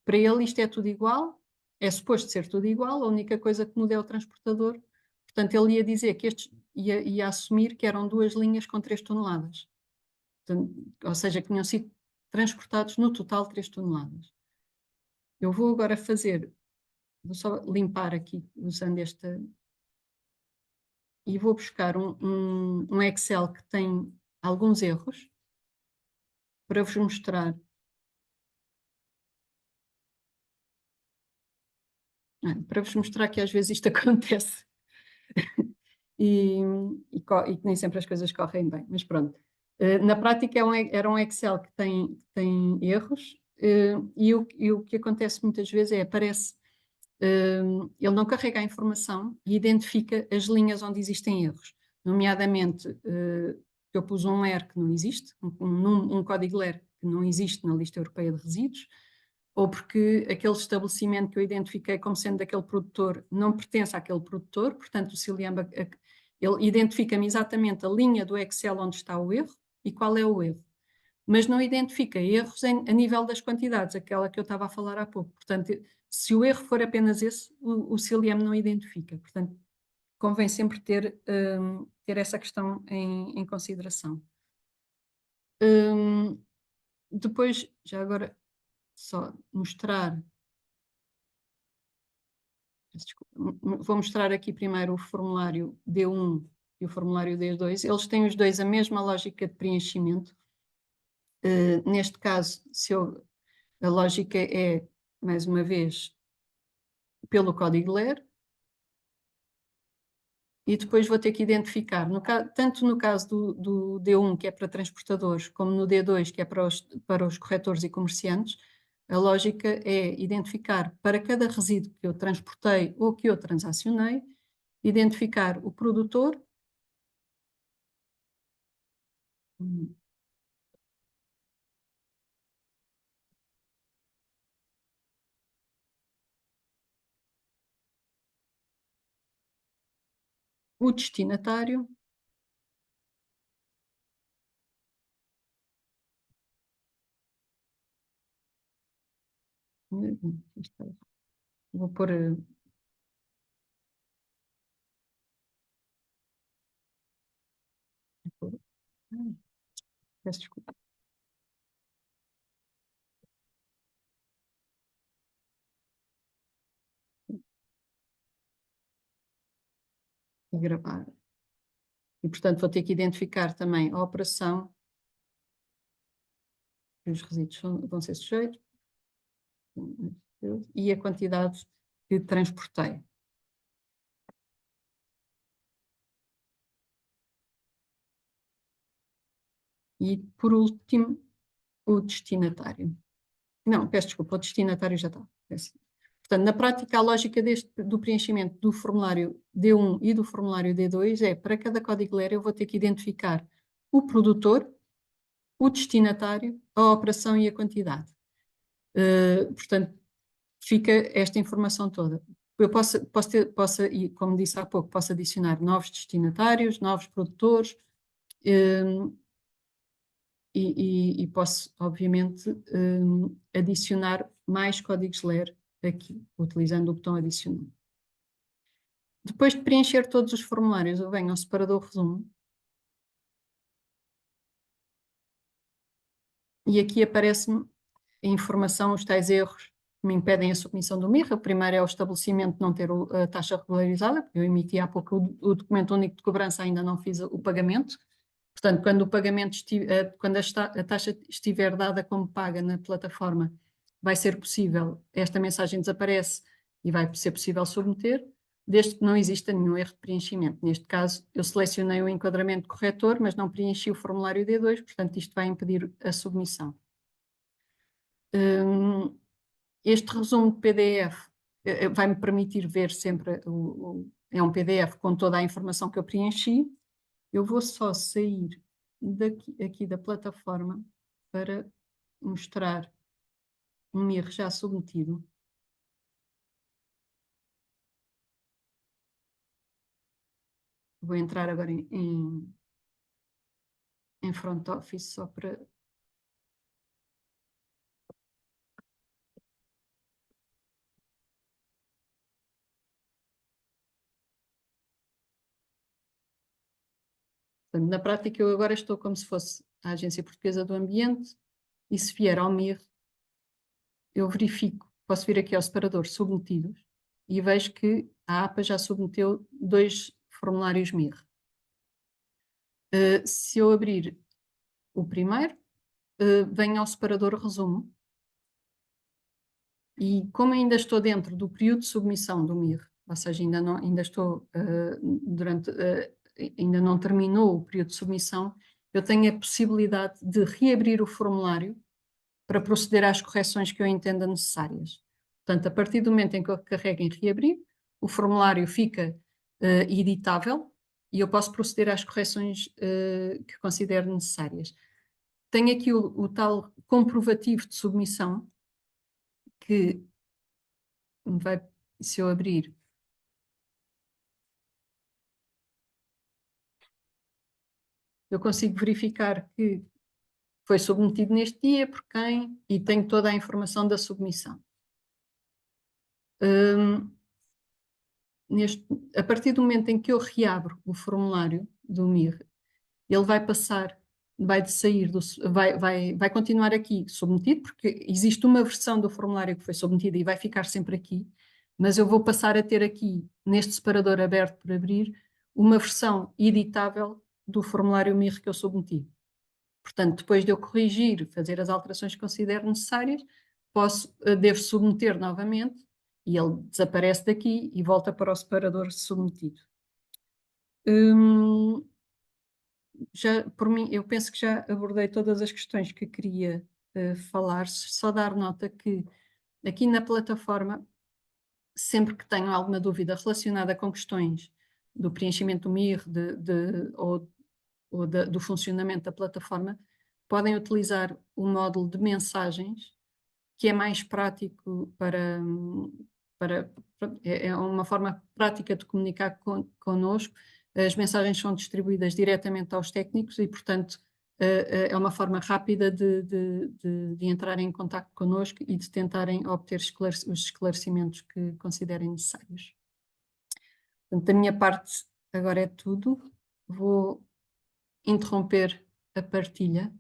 Para ele isto é tudo igual, é suposto ser tudo igual, a única coisa que muda é o transportador. Portanto, ele ia dizer que ia assumir que eram 2 linhas com 3 toneladas. Portanto, ou seja, que tinham sido transportados no total 3 toneladas. Eu vou agora fazer vou só limpar aqui usando esta, e vou buscar um Excel que tem alguns erros para vos mostrar. Para vos mostrar que às vezes isto acontece e que nem sempre as coisas correm bem, mas pronto. Na prática era um Excel que tem erros, e o que acontece muitas vezes é, aparece, ele não carrega a informação e identifica as linhas onde existem erros, nomeadamente, eu pus um ER que não existe, um código LER que não existe na lista europeia de resíduos, ou porque aquele estabelecimento que eu identifiquei como sendo daquele produtor não pertence àquele produtor, portanto o Ciliamba, ele identifica-me exatamente a linha do Excel onde está o erro e qual é o erro, mas não identifica erros a nível das quantidades, aquela que eu estava a falar há pouco. Portanto, se o erro for apenas esse, o CILIAM não identifica. Portanto, convém sempre ter essa questão em consideração. Depois, já agora, só mostrar. Desculpa, vou mostrar aqui primeiro o formulário D1 e o formulário D2. Eles têm os dois a mesma lógica de preenchimento. Neste caso, a lógica é, mais uma vez, pelo código LER, e depois vou ter que identificar, tanto no caso do D1, que é para transportadores, como no D2, que é para os corretores e comerciantes, a lógica é identificar para cada resíduo que eu transportei ou que eu transacionei, identificar o produtor, o destinatário, vou pôr, peço desculpa, e gravar. E, portanto, vou ter que identificar também a operação que os resíduos vão ser sujeitos e a quantidade que transportei. E, por último, o destinatário. Não, peço desculpa, o destinatário já está. Portanto, na prática, a lógica do preenchimento do formulário D1 e do formulário D2 é, para cada código LER, eu vou ter que identificar o produtor, o destinatário, a operação e a quantidade. Portanto, fica esta informação toda. Eu e como disse há pouco, posso adicionar novos destinatários, novos produtores, e posso, obviamente, adicionar mais códigos LER aqui, utilizando o botão adicionar. Depois de preencher todos os formulários, eu venho ao separador resumo e aqui aparece-me a informação, os tais erros que me impedem a submissão do MIR. O primeiro é o estabelecimento não ter a taxa regularizada, porque eu emiti há pouco o documento único de cobrança, ainda não fiz o pagamento. Portanto, quando o pagamento quando a taxa estiver dada como paga na plataforma, vai ser possível, esta mensagem desaparece e vai ser possível submeter, desde que não exista nenhum erro de preenchimento. Neste caso, eu selecionei o enquadramento corretor, mas não preenchi o formulário D2, portanto, isto vai impedir a submissão. Este resumo de PDF vai-me permitir ver sempre, é um PDF com toda a informação que eu preenchi. Eu vou só sair aqui da plataforma para mostrar um MIR já submetido. Vou entrar agora em front office só para... Portanto, na prática, eu agora estou como se fosse a Agência Portuguesa do Ambiente e se vier ao MIR, eu verifico, posso vir aqui ao separador submetidos e vejo que a APA já submeteu 2 formulários MIR. Se eu abrir o primeiro, venho ao separador resumo, e como ainda estou dentro do período de submissão do MIR, ou seja, ainda estou ainda não terminou o período de submissão, eu tenho a possibilidade de reabrir o formulário para proceder às correções que eu entenda necessárias. Portanto, a partir do momento em que eu carrego em reabrir, o formulário fica editável e eu posso proceder às correções que considero necessárias. Tenho aqui o tal comprovativo de submissão, que vai, se eu abrir, eu consigo verificar que foi submetido neste dia, por quem, e tenho toda a informação da submissão. A partir do momento em que eu reabro o formulário do MIR, ele vai passar, vai continuar aqui submetido, porque existe uma versão do formulário que foi submetida e vai ficar sempre aqui, mas eu vou passar a ter aqui, neste separador aberto por abrir, uma versão editável do formulário MIR que eu submeti. Portanto, depois de eu corrigir, fazer as alterações que considero necessárias, devo submeter novamente e ele desaparece daqui e volta para o separador submetido. Por mim, eu penso que já abordei todas as questões que queria falar, só dar nota que aqui na plataforma, sempre que tenho alguma dúvida relacionada com questões do preenchimento do MIR ou do funcionamento da plataforma, podem utilizar o módulo de mensagens, que é mais prático é uma forma prática de comunicar connosco. As mensagens são distribuídas diretamente aos técnicos e, portanto, é uma forma rápida de entrarem em contato connosco e de tentarem obter os esclarecimentos que considerem necessários. Portanto, da minha parte, agora é tudo. Vou interromper a partilha